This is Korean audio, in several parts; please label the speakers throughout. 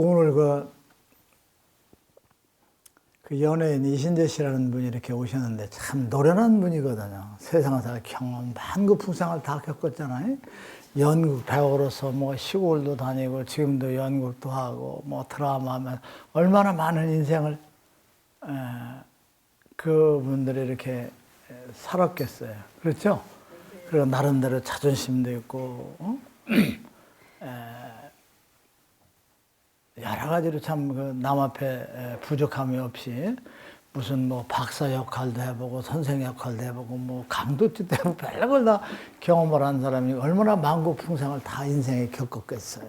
Speaker 1: 오늘 그 연예인 이신재 씨라는 분이 이렇게 오셨는데 참 노련한 분이거든요. 세상에서 경험, 많은 풍생을 다 겪었잖아요. 연극 배우로서 뭐 시골도 다니고 지금도 연극도 하고 뭐 드라마 하면 얼마나 많은 인생을 그분들이 이렇게 살았겠어요. 그렇죠? 그리고 나름대로 자존심도 있고 여러 가지로 참 남 앞에 부족함이 없이 무슨 뭐 박사 역할도 해보고 선생 역할도 해보고 뭐 강도짓도 해보고 별걸 다 경험을 한 사람이 얼마나 만고풍생을 다 인생에 겪었겠어요.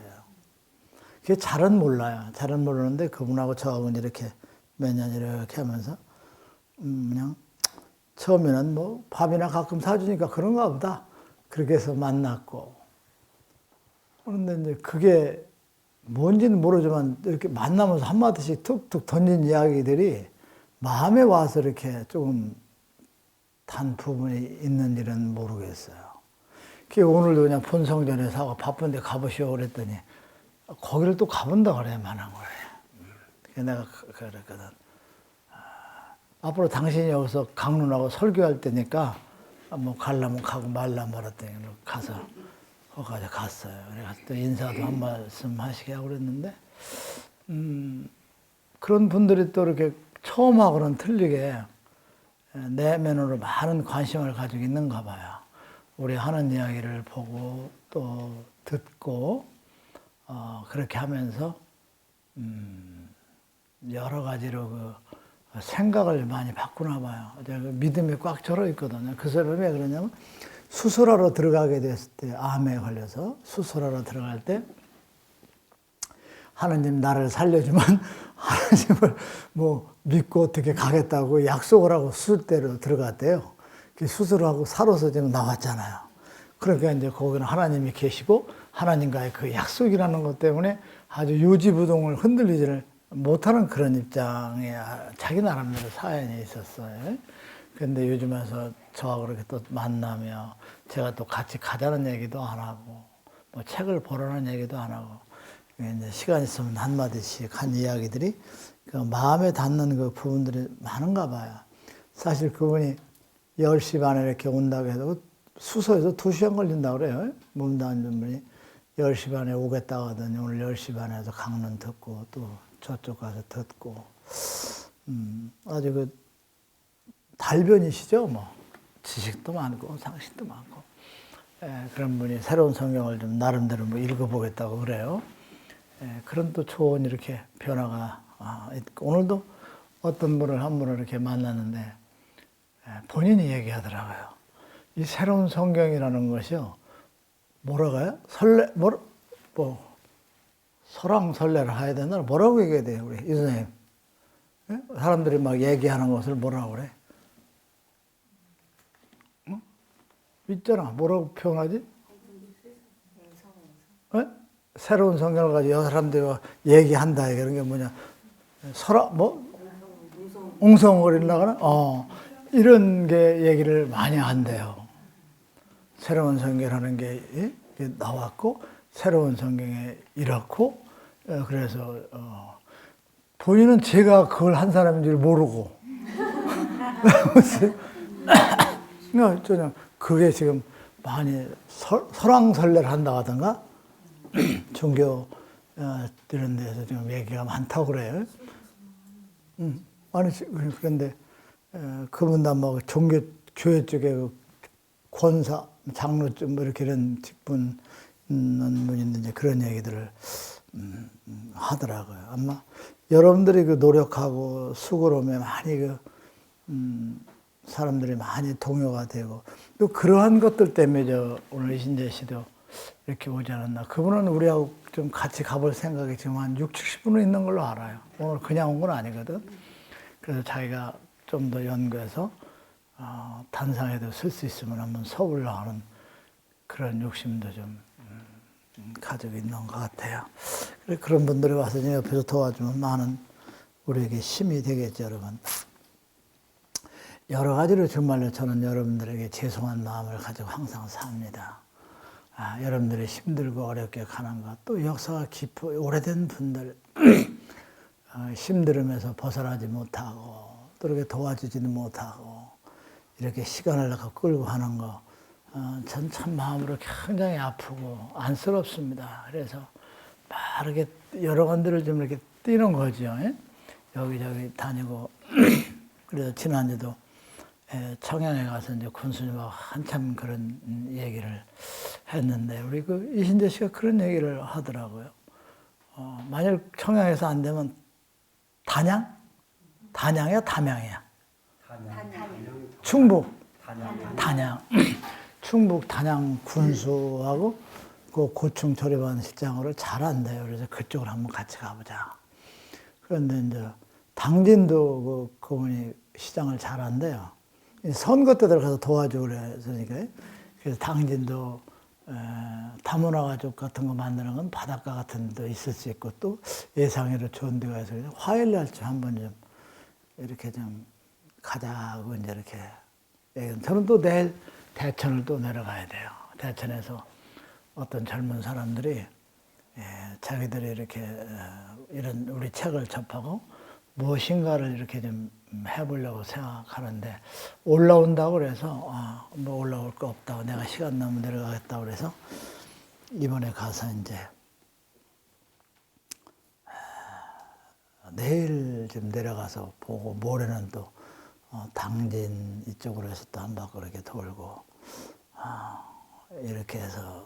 Speaker 1: 그게 잘은 몰라요. 잘은 모르는데 그분하고 저하고는 이렇게 몇 년 이렇게 하면서 그냥 처음에는 뭐 밥이나 가끔 사주니까 그런가 보다. 그렇게 해서 만났고. 그런데 이제 그게 뭔지는 모르지만 이렇게 만나면서 한마디씩 툭툭 던진 이야기들이 마음에 와서 이렇게 조금 단 부분이 있는 일은 모르겠어요. 그게 오늘도 그냥 본성전에 사고 바쁜데 가보시오 그랬더니 거기를 또 가본다 그래, 만한 거래. 그래서 내가 그랬거든. 앞으로 당신이 여기서 강론하고 설교할 때니까 뭐 가려면 가고 말라 말았더니 가서 거기까지 갔어요. 그래서 또 인사도 한 말씀 하시게 하고 그랬는데, 그런 분들이 또 이렇게 처음하고는 틀리게 내면으로 많은 관심을 가지고 있는가 봐요. 우리 하는 이야기를 보고 또 듣고, 그렇게 하면서, 여러 가지로 생각을 많이 바꾸나 봐요. 제가 믿음이 꽉 절어 있거든요. 그 사람이 왜 그러냐면, 수술하러 들어가게 됐을 때, 암에 걸려서 수술하러 들어갈 때, 하나님 나를 살려주면 하나님을 뭐 믿고 어떻게 가겠다고 약속을 하고 수술대로 들어갔대요. 수술하고 살아서 지금 나왔잖아요. 그러니까 이제 거기는 하나님이 계시고 하나님과의 그 약속이라는 것 때문에 아주 요지부동을 흔들리지를 못하는 그런 입장에 자기 나름대로 사연이 있었어요. 근데 요즘 와서 저하고 그렇게 또 만나며 제가 또 같이 가자는 얘기도 안 하고 뭐 책을 보라는 얘기도 안 하고 이제 시간 있으면 한마디씩 한 이야기들이 그 마음에 닿는 그 부분들이 많은가 봐요. 사실 그분이 10시 반에 이렇게 온다고 해도 수서에서 2시간 걸린다고 그래요. 몸도 안 좋은 분이 10시 반에 오겠다고 하더니 오늘 10시 반에 와서 강론 듣고 또 저쪽 가서 듣고 아주 그 달변이시죠, 뭐. 지식도 많고, 상식도 많고. 그런 분이 새로운 성경을 좀 나름대로 뭐 읽어보겠다고 그래요. 그런 또 좋은 이렇게 변화가 있고. 오늘도 어떤 분을 한 분을 이렇게 만났는데, 본인이 얘기하더라고요. 이 새로운 성경이라는 것이요, 뭐라고 해요? 설왕설래를 해야 되나? 뭐라고 얘기해야 돼요, 우리 이 선생님? 사람들이 막 얘기하는 것을 뭐라고 그래? 있잖아. 뭐라고 표현하지? 새로운 성경을 가지고 여러 사람들이 얘기한다. 이런 게 뭐냐. 웅성거리려거나? 이런 게 얘기를 많이 한대요. 새로운 성경이라는 게 나왔고, 새로운 성경에 이렇고, 그래서, 본인은 제가 그걸 한 사람인 줄 모르고. 그게 지금 많이 설왕설래를 한다 하던가 종교 이런 데서 지금 얘기가 많다고 그래요. 아니 그런데 그분도 뭐 종교 교회 쪽에 그 권사 장로 쪽 뭐 이렇게 이런 직분 있는 분인데 이제 그런 얘기들을 하더라고요. 아마 여러분들이 그 노력하고 수고로움에 많이 사람들이 많이 동요가 되고 또 그러한 것들 때문에 오늘 이신재 씨도 이렇게 오지 않았나. 그분은 우리하고 좀 같이 가볼 생각이 지금 한 60, 70분은 있는 걸로 알아요. 오늘 그냥 온 건 아니거든. 그래서 자기가 좀 더 연구해서 단상에도 쓸 수 있으면 한번 서울로 하는 그런 욕심도 좀 가지고 있는 것 같아요. 그런 분들이 와서 옆에서 도와주면 많은 우리에게 힘이 되겠죠, 여러분. 여러 가지로 정말로 저는 여러분들에게 죄송한 마음을 가지고 항상 삽니다. 여러분들이 힘들고 어렵게 가는 것, 또 역사가 깊고 오래된 분들, 힘들음에서 벗어나지 못하고 또 이렇게 도와주지는 못하고 이렇게 시간을 끌고 하는 거 전 참 마음으로 굉장히 아프고 안쓰럽습니다. 그래서 막 이렇게 여러 군데를 좀 이렇게 뛰는 거죠. 예? 여기저기 다니고 그래서 지난주도 청양에 가서 이제 군수님하고 한참 그런 얘기를 했는데 우리 그 이신재 씨가 그런 얘기를 하더라고요. 만약 청양에서 안 되면 단양? 단양이야, 담양이야? 충북. 단양. 충북 단양 군수하고 그 고충 조립하는 실장으로 잘 안돼요. 그래서 그쪽으로 한번 같이 가보자. 그런데 이제 당진도 그분이 시장을 잘 안돼요. 선거 때 들어가서 도와주고 그랬으니까. 그래서 당진도 다문화 가족 같은 거 만드는 건 바닷가 같은 데도 있을 수 있고 또 예상외로 좋은 데가 있어서 화요일날쯤 한번 좀 이렇게 좀 가자고 이제 이렇게 저는 또 내일 대천을 또 내려가야 돼요. 대천에서 어떤 젊은 사람들이 자기들이 이렇게 이런 우리 책을 접하고 무엇인가를 이렇게 좀 해보려고 생각하는데 올라온다고 그래서 뭐 올라올 거 없다고 내가 시간 나면 내려가겠다고 그래서 이번에 가서 이제 내일 좀 내려가서 보고 모레는 또 당진 이쪽으로 해서 또 한 바퀴 이렇게 돌고 이렇게 해서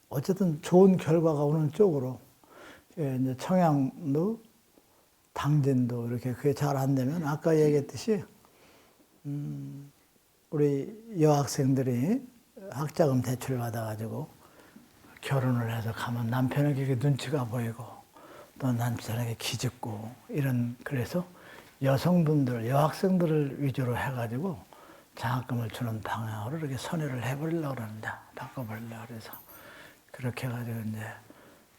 Speaker 1: 어쨌든 좋은 결과가 오는 쪽으로 이제 청양도 당진도 이렇게 그게 잘 안 되면 아까 얘기했듯이 우리 여학생들이 학자금 대출 받아가지고 결혼을 해서 가면 남편에게 눈치가 보이고 또 남편에게 기죽고 이런 그래서 여성분들 여학생들을 위주로 해가지고 장학금을 주는 방향으로 이렇게 선회를 해버리려고 그러는데 바꿔버리려고 그래서 그렇게 해가지고 이제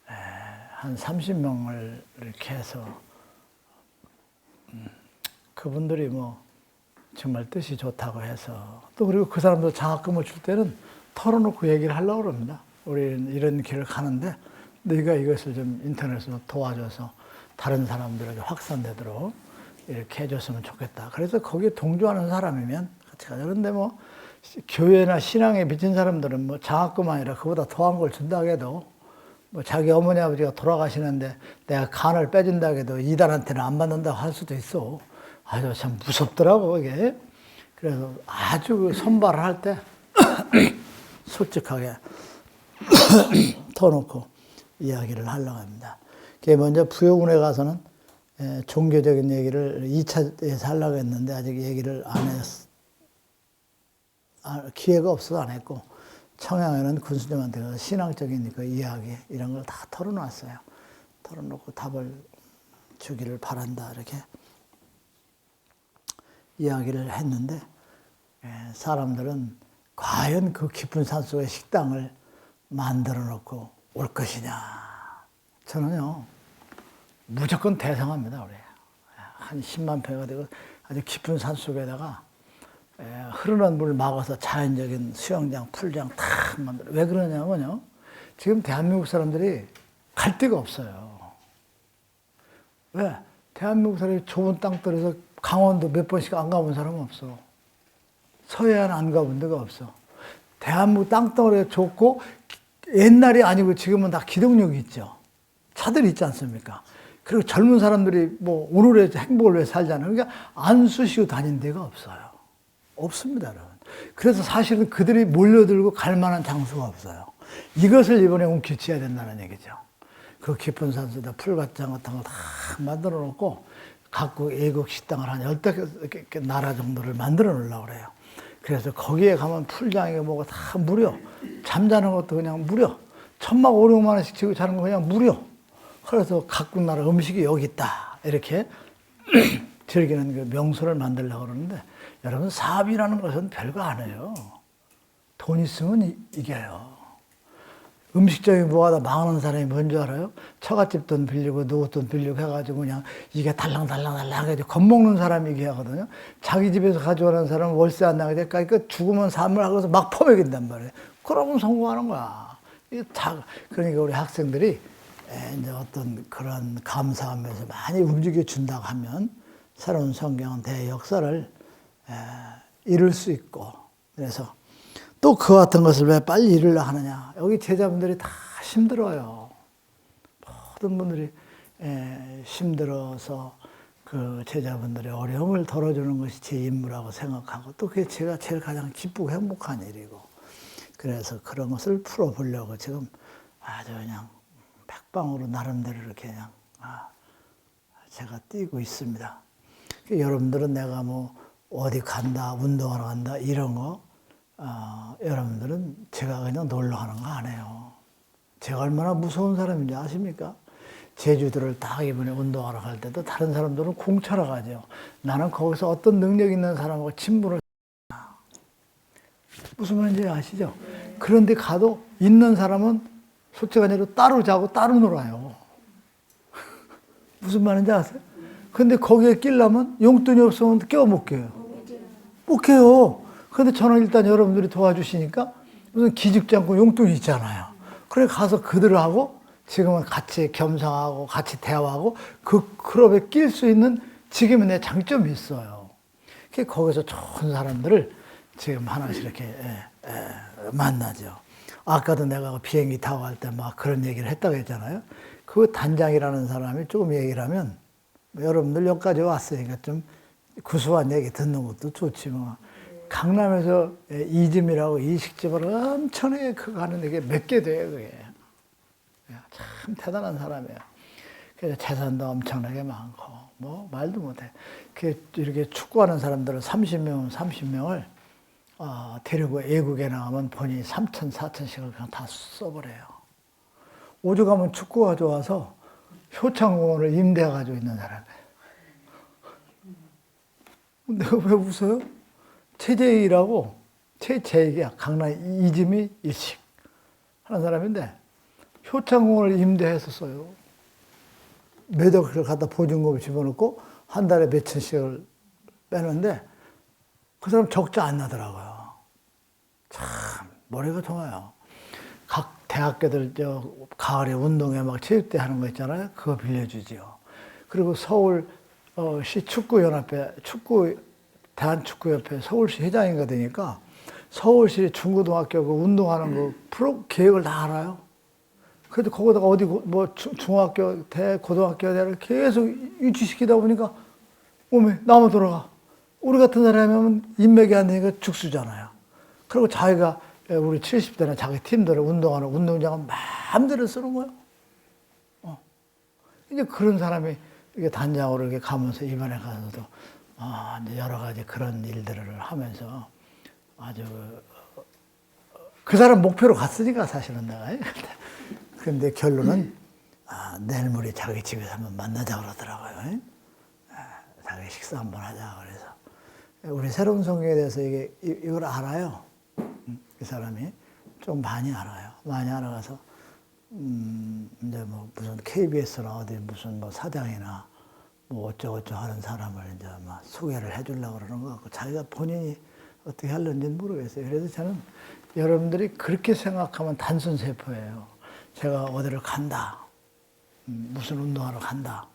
Speaker 1: 한 30명을 이렇게 해서 그분들이 뭐 정말 뜻이 좋다고 해서 또 그리고 그 사람도 장학금을 줄 때는 털어놓고 얘기를 하려고 그럽니다. 우리는 이런 길을 가는데 네가 이것을 좀 인터넷으로 도와줘서 다른 사람들에게 확산되도록 이렇게 해줬으면 좋겠다. 그래서 거기에 동조하는 사람이면 같이 가자. 그런데 뭐 교회나 신앙에 미친 사람들은 뭐 장학금 아니라 그보다 더한 걸 준다고 해도 뭐 자기 어머니 아버지가 돌아가시는데 내가 간을 빼준다고 해도 이단한테는 안 받는다고 할 수도 있어. 아주 참 무섭더라고 이게. 그래서 아주 선발을 할 때 솔직하게 터놓고 이야기를 하려고 합니다. 그게 먼저 부여군에 가서는 종교적인 얘기를 2차에서 하려고 했는데 아직 얘기를 안 했어. 기회가 없어서 안 했고 청양에는 군수님한테 가서 신앙적인 그 이야기 이런 걸 다 털어놨어요. 털어놓고 답을 주기를 바란다 이렇게 이야기를 했는데 사람들은 과연 그 깊은 산속에 식당을 만들어 놓고 올 것이냐. 저는요 무조건 대성합니다. 우리 한 10만 평가 되고 아주 깊은 산속에다가 흐르는 물 막아서 자연적인 수영장, 풀장 다 만들어. 왜 그러냐면요. 지금 대한민국 사람들이 갈 데가 없어요. 왜? 대한민국 사람이 좁은 땅들에서 강원도 몇 번씩 안 가본 사람은 없어. 서해안 안 가본 데가 없어. 대한민국 땅덩어리가 좁고 옛날이 아니고 지금은 다 기동력이 있죠. 차들이 있지 않습니까? 그리고 젊은 사람들이 뭐 오늘의 행복을 위해 살잖아요. 그러니까 안 쑤시고 다닌 데가 없어요. 없습니다, 여러분. 그래서 사실은 그들이 몰려들고 갈 만한 장소가 없어요. 이것을 이번에 움켜쥐어야 된다는 얘기죠. 그 깊은 산속에다 풀밭장 같은 거 다 만들어 놓고 각국 애국 식당을 한 10개 나라 정도를 만들어 놓으려고 그래요. 그래서 거기에 가면 풀장에 뭐가 다 무료. 잠자는 것도 그냥 무료. 천막 5, 6만 원씩 지고 자는 거 그냥 무료. 그래서 각국 나라 음식이 여기 있다. 이렇게 즐기는 그 명소를 만들려고 그러는데 여러분 사업이라는 것은 별거 아니에요. 돈 있으면 이겨요. 음식점이 뭐하다 망하는 사람이 뭔지 알아요? 처갓집 돈 빌리고 누구 돈 빌리고 해가지고 그냥 이게 달랑달랑 해가지고 겁먹는 사람이 이게 하거든요. 자기 집에서 가져오는 사람은 월세 안 나게 될까? 그러니까 죽으면 삶을 하고서 막 퍼먹인단 말이에요. 그러면 성공하는 거야. 그러니까 우리 학생들이 이제 어떤 그런 감사하면서 많이 움직여 준다고 하면 새로운 성경 대역사를 이룰 수 있고, 그래서 또 그 같은 것을 왜 빨리 이루려 하느냐. 여기 제자분들이 다 힘들어요. 모든 분들이 힘들어서 그 제자분들의 어려움을 덜어주는 것이 제 임무라고 생각하고, 또 그게 제가 제일 가장 기쁘고 행복한 일이고, 그래서 그런 것을 풀어보려고 지금 아주 그냥 백방으로 나름대로 이렇게 그냥 제가 뛰고 있습니다. 여러분들은 내가 뭐 어디 간다, 운동하러 간다 이런 거 여러분들은 제가 그냥 놀러 가는 거 안 해요. 제가 얼마나 무서운 사람인지 아십니까? 제주도를 딱 이번에 운동하러 갈 때도 다른 사람들은 공차러 가죠. 나는 거기서 어떤 능력 있는 사람하고 친분을 무슨 말인지 아시죠? 그런데 가도 있는 사람은 솔직히 아니라 따로 자고 따로 놀아요. 무슨 말인지 아세요? 근데 거기에 끼려면 용돈이 없으면 껴 못 껴요. 못 껴요. 근데 저는 일단 여러분들이 도와주시니까 무슨 기죽지 않고 용돈이 있잖아요. 그래 가서 그들하고 지금은 같이 겸상하고 같이 대화하고 그 클럽에 낄 수 있는 지금의 내 장점이 있어요. 거기서 좋은 사람들을 지금 하나씩 이렇게 만나죠. 아까도 내가 비행기 타고 갈 때 막 그런 얘기를 했다고 했잖아요. 그 단장이라는 사람이 조금 얘기를 하면 여러분들 여기까지 왔으니까 좀 구수한 얘기 듣는 것도 좋지만 강남에서 이즘이라고 이식집을 엄청나게 가는 게 몇 개 돼요, 그게. 참 대단한 사람이에요. 그래서 재산도 엄청나게 많고, 뭐, 말도 못해. 이렇게 축구하는 사람들은 30명을 데리고 외국에 나가면 본인이 3천, 4천씩을 그냥 다 써버려요. 오죽하면 축구가 좋아서 효창공원을 임대해가지고 있는 사람이에요. 내가 왜 웃어요? 최재익이라고, 최재익이야. 강남 이지미 일식 하는 사람인데, 효창공원을 임대해서 써요. 매덕을 갖다 보증금을 집어넣고, 한 달에 몇 천씩을 빼는데, 그 사람 적자 안 나더라고요. 참, 머리가 통해요. 각 대학교들, 가을에 운동회 막 체육대 하는 거 있잖아요. 그거 빌려주지요. 그리고 서울시 축구연합회, 대한축구협회 서울시 회장인가 되니까 서울시 중고등학교 그 운동하는 거 프로 계획을 다 알아요. 그래도 거기다가 어디 뭐 중학교, 고등학교 대를 계속 유치시키다 보니까 오메 나무 돌아가. 우리 같은 사람이면 인맥이 안 되니까 죽수잖아요. 그리고 자기가 우리 70대나 자기 팀들을 운동하는 운동장은 마음대로 쓰는 거예요. 이제 그런 사람이 이게 단장으로 이렇게 가면서 이번에 가서도 이제 여러 가지 그런 일들을 하면서 아주 그 사람 목표로 갔으니까 사실은 내가. 근데 결론은 내일 모레 자기 집에서 한번 만나자 그러더라고요. 자기 식사 한번 하자 그래서 우리 새로운 성경에 대해서 이걸 알아요. 이 사람이 좀 많이 알아요. 많이 알아가서 이제 뭐 무슨 KBS나 어디 무슨 뭐 사장이나 뭐 어쩌고저쩌고 하는 사람을 이제 막 소개를 해주려고 그러는 것 같고 자기가 본인이 어떻게 하려는지는 모르겠어요. 그래서 저는 여러분들이 그렇게 생각하면 단순 세포예요. 제가 어디를 간다. 무슨 운동하러 간다.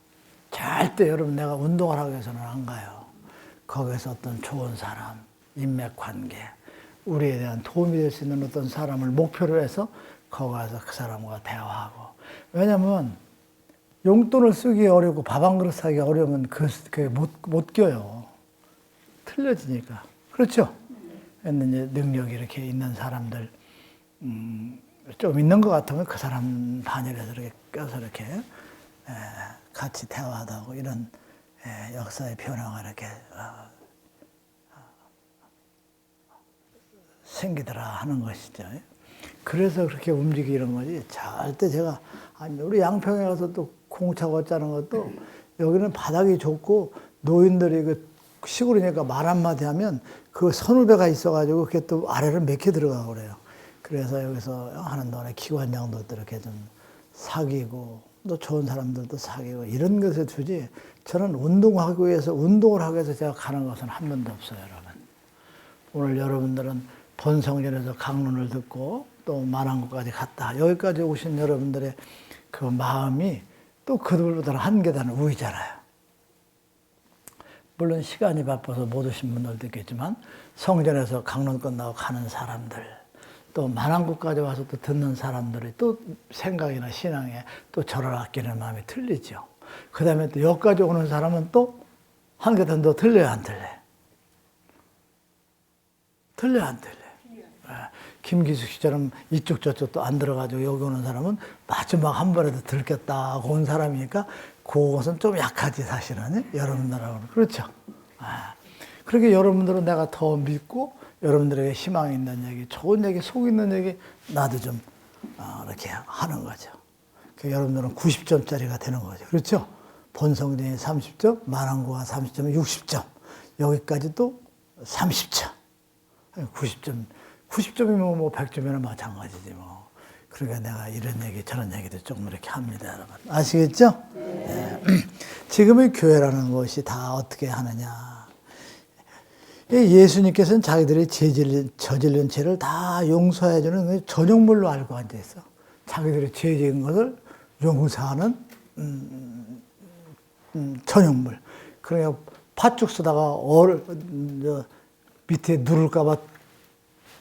Speaker 1: 절대 여러분 내가 운동을 하기 위해서는 안 가요. 거기서 어떤 좋은 사람, 인맥관계, 우리에 대한 도움이 될 수 있는 어떤 사람을 목표로 해서 거기 가서 그 사람과 대화하고. 왜냐면 용돈을 쓰기 어렵고 밥 한 그릇 사기 어려우면 그게 못 껴요. 틀려지니까. 그렇죠? 근데 이제 능력이 이렇게 있는 사람들, 좀 있는 것 같으면 그 사람 반열에서 이렇게 껴서 이렇게 같이 대화도 하고 이런 역사의 변화가 이렇게 생기더라 하는 것이죠. 그래서 그렇게 움직이는 거지. 절대 제가, 아니, 우리 양평에 가서 또 공차 걷자는 것도 여기는 바닥이 좁고 노인들이 그 시골이니까 말 한마디 하면 그 선후배가 있어가지고 그게 또 아래로 몇 개 들어가고 그래요. 그래서 여기서 하는 동안에 기관장도 이렇게 좀 사귀고 또 좋은 사람들도 사귀고 이런 것에 주지 저는 운동하기 위해서 운동을 하기 위해서 제가 가는 것은 한 번도 없어요, 여러분. 오늘 여러분들은 본성전에서 강론을 듣고 또 만안고까지 갔다. 여기까지 오신 여러분들의 그 마음이 또 그들보다는 한 계단 우위잖아요. 물론 시간이 바빠서 못 오신 분들도 있겠지만 성전에서 강론 끝나고 가는 사람들, 또 만안국까지 와서 또 듣는 사람들이 또 생각이나 신앙에 또 저를 아끼는 마음이 틀리죠. 그 다음에 또 여기까지 오는 사람은 또 한 계단 더 틀려요, 안 틀려요? 틀려요, 안 틀려요? 김기숙 씨처럼 이쪽 저쪽도 안 들어가지고 여기 오는 사람은 마지막 한 번에도 들겠다고 온 사람이니까 그것은 좀 약하지 사실은 여러분들하고는. 그렇죠? 그렇게 여러분들은 내가 더 믿고 여러분들에게 희망이 있는 얘기, 좋은 얘기, 속 있는 얘기 나도 좀 이렇게 하는 거죠. 여러분들은 90점짜리가 되는 거죠. 그렇죠? 본성전이 30점, 만안구가 30점, 60점. 여기까지도 30점. 90점. 90점이면 뭐 100점이나 마찬가지지 뭐. 그러니까 내가 이런 얘기 저런 얘기도 조금 이렇게 합니다, 여러분. 아시겠죠? 네. 지금의 교회라는 것이 다 어떻게 하느냐. 예수님께서는 자기들이 저질른 죄를 다 용서해주는 전용물로 알고 앉아있어. 자기들이 죄 지은 것을 용서하는 전용물. 그러니까 팥죽 쓰다가 밑에 누를까봐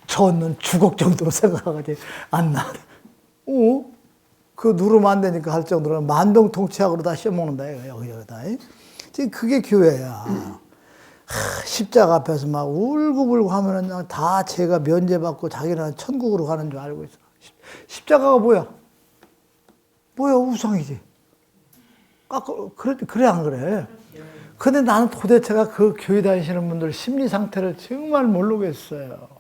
Speaker 1: 젖는 주걱 정도로 생각하지 않나. 그 누르면 안 되니까 할 정도로 만병통치약으로 다 씌워먹는다. 여기다. 지금 그게 교회야. 십자가 앞에서 막 울고불고 하면은 다 죄가 면제받고 자기는 천국으로 가는 줄 알고 있어. 십자가가 뭐야? 우상이지. 그래, 안 그래? 근데 나는 도대체가 그 교회 다니시는 분들 심리 상태를 정말 모르겠어요.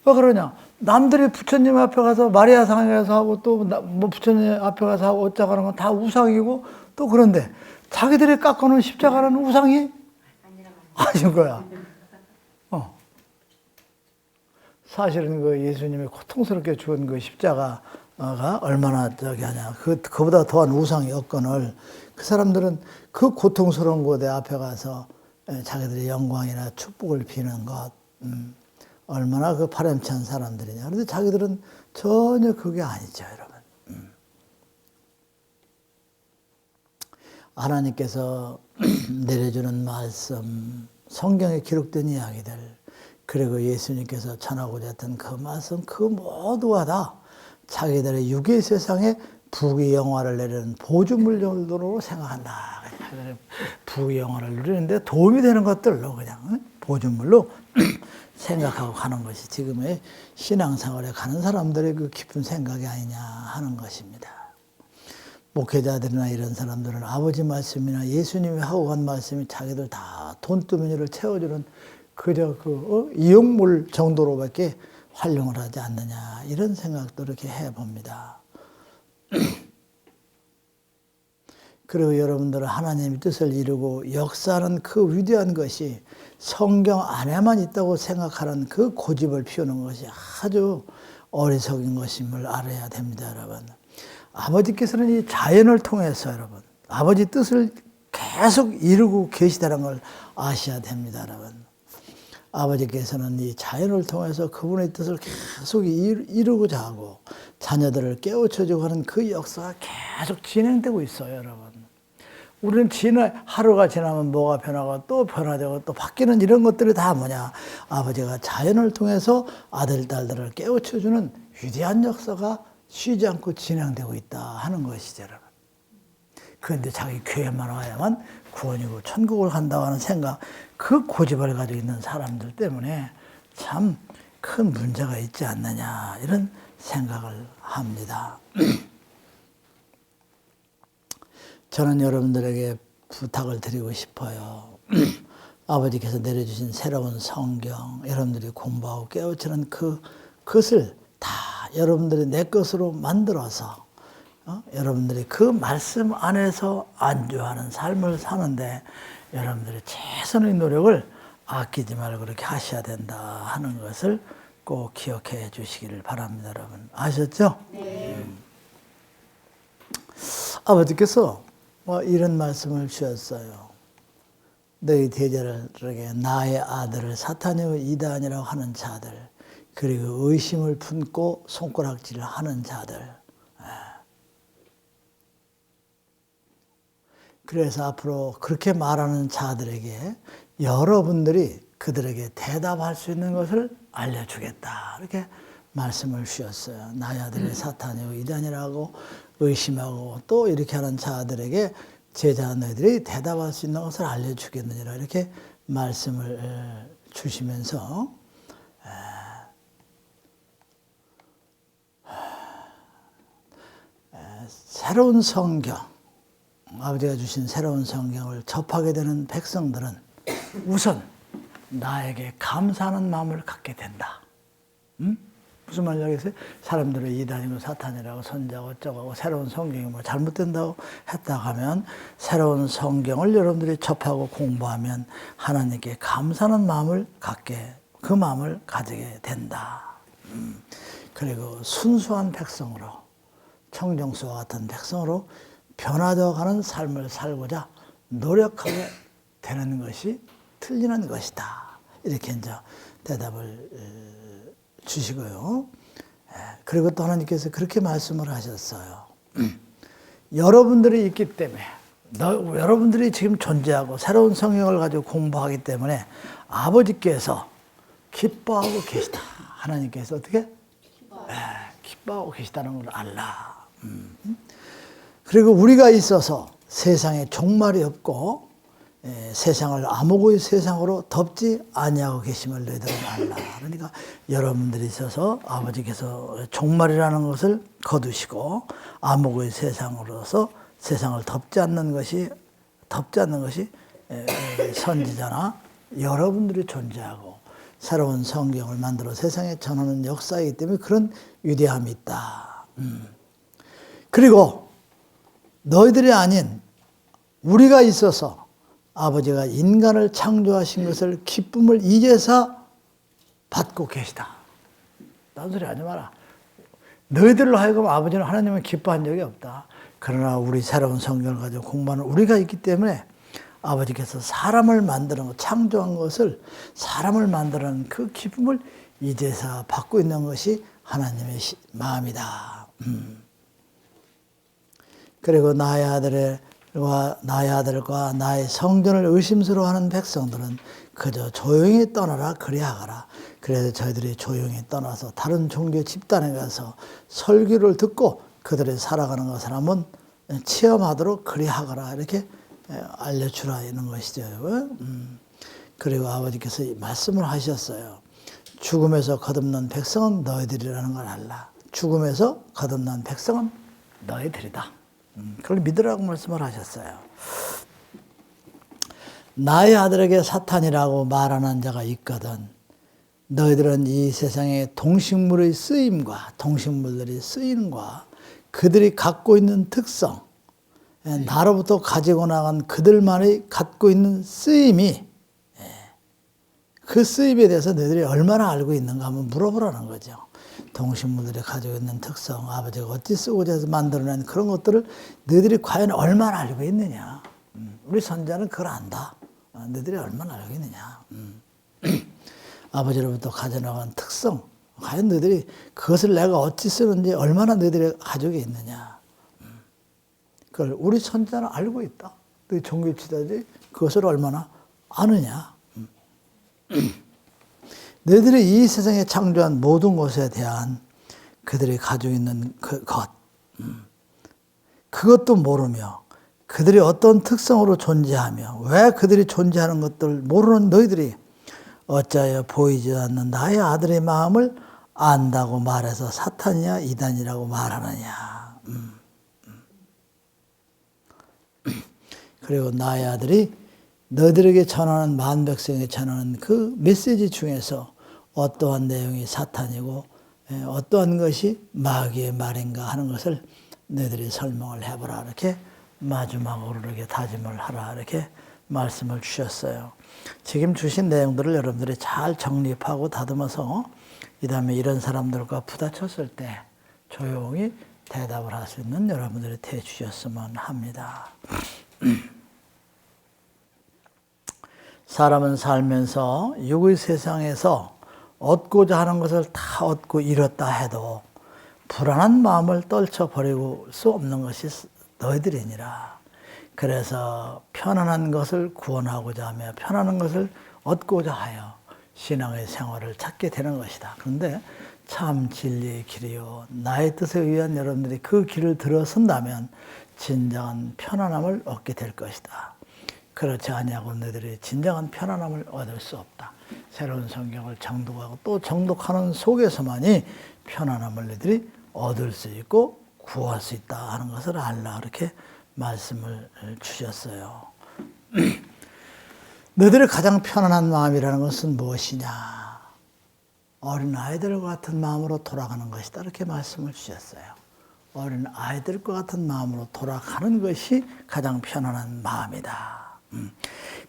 Speaker 1: 왜 그러냐? 남들이 부처님 앞에 가서 마리아 상에서 하고 또 뭐 부처님 앞에 가서 하고 어쩌고 하는 건 다 우상이고 또 그런데 자기들이 깎아놓은 십자가라는 우상이 아닌 거야. 사실은 그 예수님이 고통스럽게 죽은 그 십자가가 얼마나 하냐. 그보다 더한 우상이 없거늘 그 사람들은 그 고통스러운 곳에 앞에 가서 자기들의 영광이나 축복을 비는 것, 얼마나 그 파렴치한 사람들이냐. 그런데 자기들은 전혀 그게 아니죠, 여러분. 하나님께서 내려주는 말씀, 성경에 기록된 이야기들, 그리고 예수님께서 전하고자 했던 그 말씀, 그 모두가 다 자기들의 육의 세상에 부귀 영화를 내리는 보조물 정도로 생각한다. 부귀 영화를 누리는데 도움이 되는 것들로 그냥 보조물로 생각하고 가는 것이 지금의 신앙생활에 가는 사람들의 그 깊은 생각이 아니냐 하는 것입니다. 목회자들이나 이런 사람들은 아버지 말씀이나 예수님이 하고 간 말씀이 자기들 다 돈두머니를 채워주는 그저 이용물 정도로밖에 활용을 하지 않느냐 이런 생각도 이렇게 해봅니다. 그리고 여러분들은 하나님의 뜻을 이루고 역사하는 그 위대한 것이 성경 안에만 있다고 생각하는 그 고집을 피우는 것이 아주 어리석은 것임을 알아야 됩니다, 여러분. 아버지께서는 이 자연을 통해서 여러분, 아버지 뜻을 계속 이루고 계시다는 걸 아셔야 됩니다, 여러분. 아버지께서는 이 자연을 통해서 그분의 뜻을 계속 이루고자 하고 자녀들을 깨우쳐주고 하는 그 역사가 계속 진행되고 있어요, 여러분. 우리는 하루가 지나면 뭐가 변하고 또 변화되고 또 바뀌는 이런 것들이 다 뭐냐. 아버지가 자연을 통해서 아들, 딸들을 깨우쳐주는 위대한 역사가 쉬지 않고 진행되고 있다 하는 것이죠, 여러분. 그런데 자기 교회만 와야만 구원이고 천국을 간다고 하는 생각, 그 고집을 가지고 있는 사람들 때문에 참 큰 문제가 있지 않느냐 이런 생각을 합니다. 저는 여러분들에게 부탁을 드리고 싶어요. 아버지께서 내려주신 새로운 성경, 여러분들이 공부하고 깨우치는 그것을 다 여러분들이 내 것으로 만들어서 여러분들이 그 말씀 안에서 안주하는 삶을 사는데 여러분들이 최선의 노력을 아끼지 말고 그렇게 하셔야 된다 하는 것을 꼭 기억해 주시기를 바랍니다, 여러분. 아셨죠? 네. 아버지께서 이런 말씀을 주셨어요. 너희 대저들에게 나의 아들을 사탄의 이단이라고 하는 자들, 그리고 의심을 품고 손가락질을 하는 자들, 그래서 앞으로 그렇게 말하는 자들에게 여러분들이 그들에게 대답할 수 있는 것을 알려주겠다. 이렇게 말씀을 주셨어요. 나의 아들이 사탄이고 이단이라고 의심하고 또 이렇게 하는 자들에게 제자 너희들이 대답할 수 있는 것을 알려주겠느니라. 이렇게 말씀을 주시면서 새로운 성경, 아버지가 주신 새로운 성경을 접하게 되는 백성들은 우선 나에게 감사하는 마음을 갖게 된다. 무슨 말인지 알겠어요? 사람들은 이단이고 사탄이라고 선지하고 어쩌고 새로운 성경이 뭐 잘못된다고 했다 하면 새로운 성경을 여러분들이 접하고 공부하면 하나님께 감사하는 마음을 갖게, 그 마음을 가지게 된다. 그리고 순수한 백성으로, 청정수와 같은 백성으로 변화되어 가는 삶을 살고자 노력하게 되는 것이 틀리는 것이다. 이렇게 이제 대답을 주시고요. 그리고 또 하나님께서 그렇게 말씀을 하셨어요. 여러분들이 있기 때문에, 여러분들이 지금 존재하고 새로운 성경을 가지고 공부하기 때문에 아버지께서 기뻐하고 계시다. 하나님께서 어떻게? 기뻐하고 계시다는 걸 알라. 그리고 우리가 있어서 세상에 종말이 없고 세상을 암흑의 세상으로 덮지 아니하고 계심을 너희들은 알라. 그러니까 여러분들이 있어서 아버지께서 종말이라는 것을 거두시고 암흑의 세상으로서 세상을 덮지 않는 것이 선지자나 여러분들이 존재하고 새로운 성경을 만들어 세상에 전하는 역사이기 때문에 그런 위대함이 있다. 그리고 너희들이 아닌 우리가 있어서 아버지가 인간을 창조하신 것을 기쁨을 이제서 받고 계시다. 딴소리 하지 마라. 너희들로 하여금 아버지는 하나님은 기뻐한 적이 없다. 그러나 우리 새로운 성경을 가지고 공부하는 우리가 있기 때문에 아버지께서 사람을 만드는 것, 창조한 것을 사람을 만드는 그 기쁨을 이제서 받고 있는 것이 하나님의 마음이다. 그리고 나의 아들과 나의 성전을 의심스러워하는 백성들은 그저 조용히 떠나라 그리하거라. 그래서 저희들이 조용히 떠나서 다른 종교 집단에 가서 설교를 듣고 그들이 살아가는 것을 한번 체험하도록 그리하거라. 이렇게 알려주라 이런 것이죠. 그리고 아버지께서 말씀을 하셨어요. 죽음에서 거듭난 백성은 너희들이라는 걸 알라. 죽음에서 거듭난 백성은 너희들이다. 그걸 믿으라고 말씀을 하셨어요. 나의 아들에게 사탄이라고 말하는 자가 있거든 너희들은 이 세상의 동식물의 쓰임과 동식물들이 쓰임과 그들이 갖고 있는 특성, 나로부터 가지고 나간 그들만이 갖고 있는 쓰임이 그 쓰임에 대해서 너희들이 얼마나 알고 있는가 한번 물어보라는 거죠. 동식물들이 가지고 있는 특성, 아버지가 어찌 쓰고자 해서 만들어낸 그런 것들을 너희들이 과연 얼마나 알고 있느냐. 우리 선자는 그걸 안다. 너희들이 얼마나 알고 있느냐. 아버지로부터 가져나간 특성, 과연 너희들이 그것을 내가 어찌 쓰는지 얼마나 너희들이 가지고 있느냐. 그걸 우리 선자는 알고 있다. 너희 종교 지도자들이 그것을 얼마나 아느냐. 너희들이 이 세상에 창조한 모든 것에 대한 그들이 가지고 있는 그것도 모르며 그들이 어떤 특성으로 존재하며 왜 그들이 존재하는 것들을 모르는 너희들이 어찌하여 보이지 않는 나의 아들의 마음을 안다고 말해서 사탄이야 이단이라고 말하느냐. 그리고 나의 아들이 너희들에게 전하는 만백성에게 전하는 그 메시지 중에서 어떠한 내용이 사탄이고 어떠한 것이 마귀의 말인가 하는 것을 너희들이 설명을 해보라. 이렇게 마지막으로 이렇게 다짐을 하라. 이렇게 말씀을 주셨어요. 지금 주신 내용들을 여러분들이 잘 정립하고 다듬어서 이 다음에 이런 사람들과 부딪혔을 때 조용히 대답을 할 수 있는 여러분들이 되어주셨으면 합니다. 사람은 살면서 육의 세상에서 얻고자 하는 것을 다 얻고 이뤘다 해도 불안한 마음을 떨쳐버리고 수 없는 것이 너희들이니라. 그래서 편안한 것을 구원하고자 하며 편안한 것을 얻고자 하여 신앙의 생활을 찾게 되는 것이다. 그런데 참 진리의 길이요 나의 뜻에 의한 여러분들이 그 길을 들어선다면 진정한 편안함을 얻게 될 것이다. 그렇지 아니하고 너희들이 진정한 편안함을 얻을 수 없다. 새로운 성경을 정독하고 또 정독하는 속에서만이 편안함을 너희들이 얻을 수 있고 구할 수 있다 하는 것을 알라. 그렇게 말씀을 주셨어요. 너희들의 가장 편안한 마음이라는 것은 무엇이냐? 어린 아이들과 같은 마음으로 돌아가는 것이다. 이렇게 말씀을 주셨어요. 어린 아이들과 같은 마음으로 돌아가는 것이 가장 편안한 마음이다.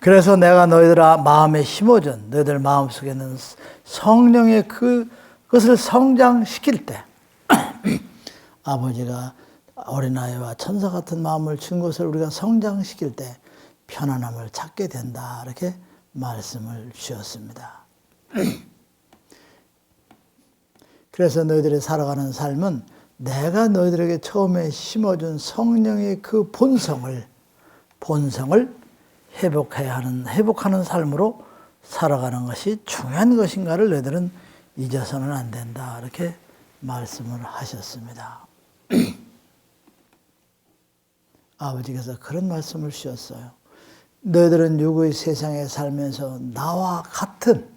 Speaker 1: 그래서 내가 너희들아 마음에 심어준 너희들 마음속에 있는 성령의 그것을 성장시킬 때 아버지가 어린아이와 천사 같은 마음을 준 것을 우리가 성장시킬 때 편안함을 찾게 된다. 이렇게 말씀을 주셨습니다. 그래서 너희들이 살아가는 삶은 내가 너희들에게 처음에 심어준 성령의 그 본성을 회복하는 삶으로 살아가는 것이 중요한 것인가를 너희들은 잊어서는 안 된다. 이렇게 말씀을 하셨습니다. 아버지께서 그런 말씀을 주셨어요. 너희들은 육의 세상에 살면서 나와 같은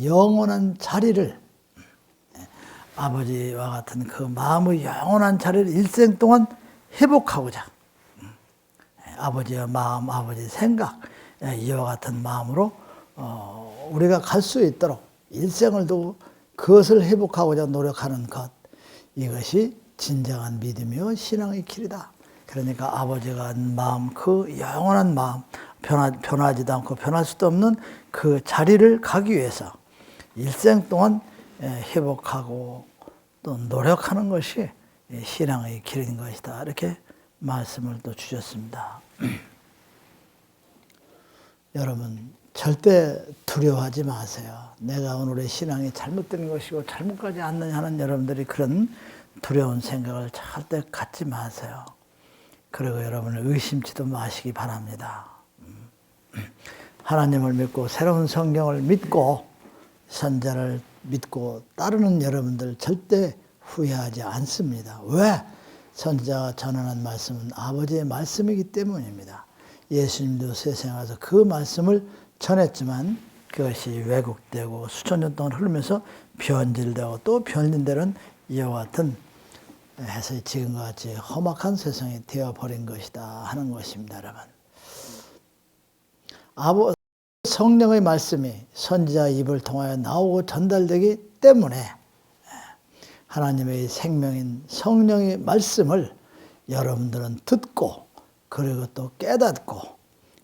Speaker 1: 영원한 자리를 아버지와 같은 그 마음의 영원한 자리를 일생 동안 회복하고자 아버지의 마음, 아버지의 생각 이와 같은 마음으로 우리가 갈 수 있도록 일생을 두고 그것을 회복하고자 노력하는 것 이것이 진정한 믿음이요 신앙의 길이다. 그러니까 아버지가 한 마음, 그 영원한 마음, 변하지도 않고 변할 수도 없는 그 자리를 가기 위해서 일생 동안 회복하고 또 노력하는 것이 신앙의 길인 것이다. 이렇게 말씀을 또 주셨습니다. 여러분 절대 두려워하지 마세요. 내가 오늘의 신앙이 잘못된 것이고 잘못 가지 않느냐 하는 여러분들이 그런 두려운 생각을 절대 갖지 마세요. 그리고 여러분을 의심치도 마시기 바랍니다. 하나님을 믿고 새로운 성경을 믿고 선자를 믿고 따르는 여러분들 절대 후회하지 않습니다. 왜? 선자가 전하는 말씀은 아버지의 말씀이기 때문입니다. 예수님도 세상에 와서 그 말씀을 전했지만 그것이 왜곡되고 수천 년 동안 흐르면서 변질되고 또 변질되는 이와 같은 해서 지금과 같이 험악한 세상이 되어버린 것이다 하는 것입니다. 여러분 성령의 말씀이 선지자 입을 통하여 나오고 전달되기 때문에 하나님의 생명인 성령의 말씀을 여러분들은 듣고 그리고 또 깨닫고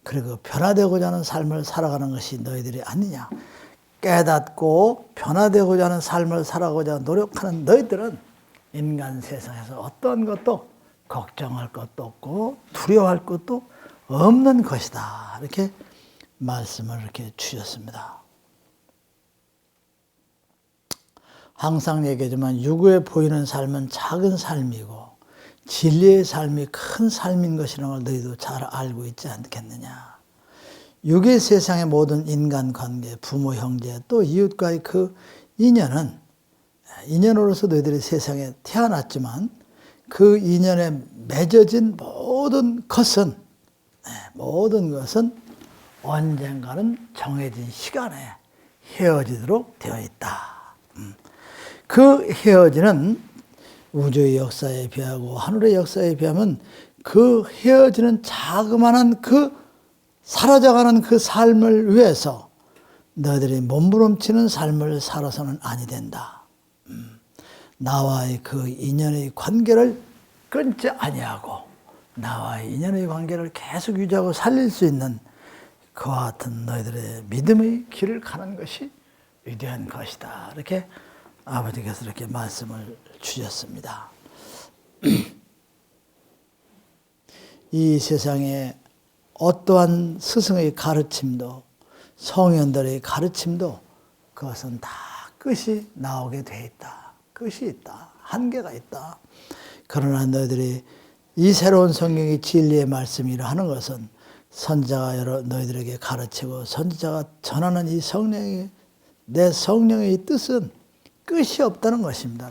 Speaker 1: 그리고 변화되고자 하는 삶을 살아가는 것이 너희들이 아니냐. 깨닫고 변화되고자 하는 삶을 살아가고자 노력하는 너희들은 인간 세상에서 어떤 것도 걱정할 것도 없고 두려워할 것도 없는 것이다. 이렇게 말씀을 이렇게 주셨습니다. 항상 얘기하지만 육에 보이는 삶은 작은 삶이고 진리의 삶이 큰 삶인 것이라는 걸 너희도 잘 알고 있지 않겠느냐. 육의 세상의 모든 인간관계, 부모, 형제, 또 이웃과의 그 인연으로서 너희들이 세상에 태어났지만 그 인연에 맺어진 모든 것은 언젠가는 정해진 시간에 헤어지도록 되어 있다. 그 헤어지는 우주의 역사에 비하고 하늘의 역사에 비하면 그 헤어지는 자그마한 그 사라져가는 그 삶을 위해서 너희들이 몸부림치는 삶을 살아서는 아니 된다. 나와의 그 인연의 관계를 끊지 아니하고 나와의 인연의 관계를 계속 유지하고 살릴 수 있는 그와 같은 너희들의 믿음의 길을 가는 것이 위대한 것이다. 이렇게 아버지께서 이렇게 말씀을 주셨습니다. 이 세상에 어떠한 스승의 가르침도 성현들의 가르침도 그것은 다 끝이 나오게 돼 있다. 끝이 있다. 한계가 있다. 그러나 너희들이 이 새로운 성경이 진리의 말씀이라 하는 것은 선지자가 너희들에게 가르치고 선지자가 전하는 이 성령의 내 성령의 이 뜻은 끝이 없다는 것입니다.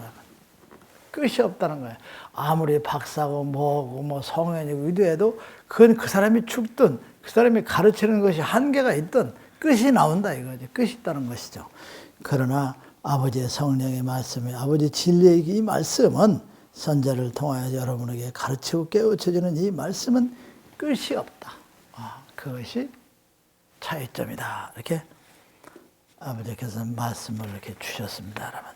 Speaker 1: 끝이 없다는 거예요. 아무리 박사고 뭐고 뭐 성현이고 의도해도 그건 그 사람이 죽든 그 사람이 가르치는 것이 한계가 있든 끝이 나온다 이거죠. 끝이 있다는 것이죠. 그러나 아버지의 성령의 말씀이 아버지 진리의 이 말씀은 선자를 통하여 여러분에게 가르치고 깨우쳐주는 이 말씀은 끝이 없다. 그것이 차이점이다. 이렇게 아버지께서 말씀을 이렇게 주셨습니다, 여러분.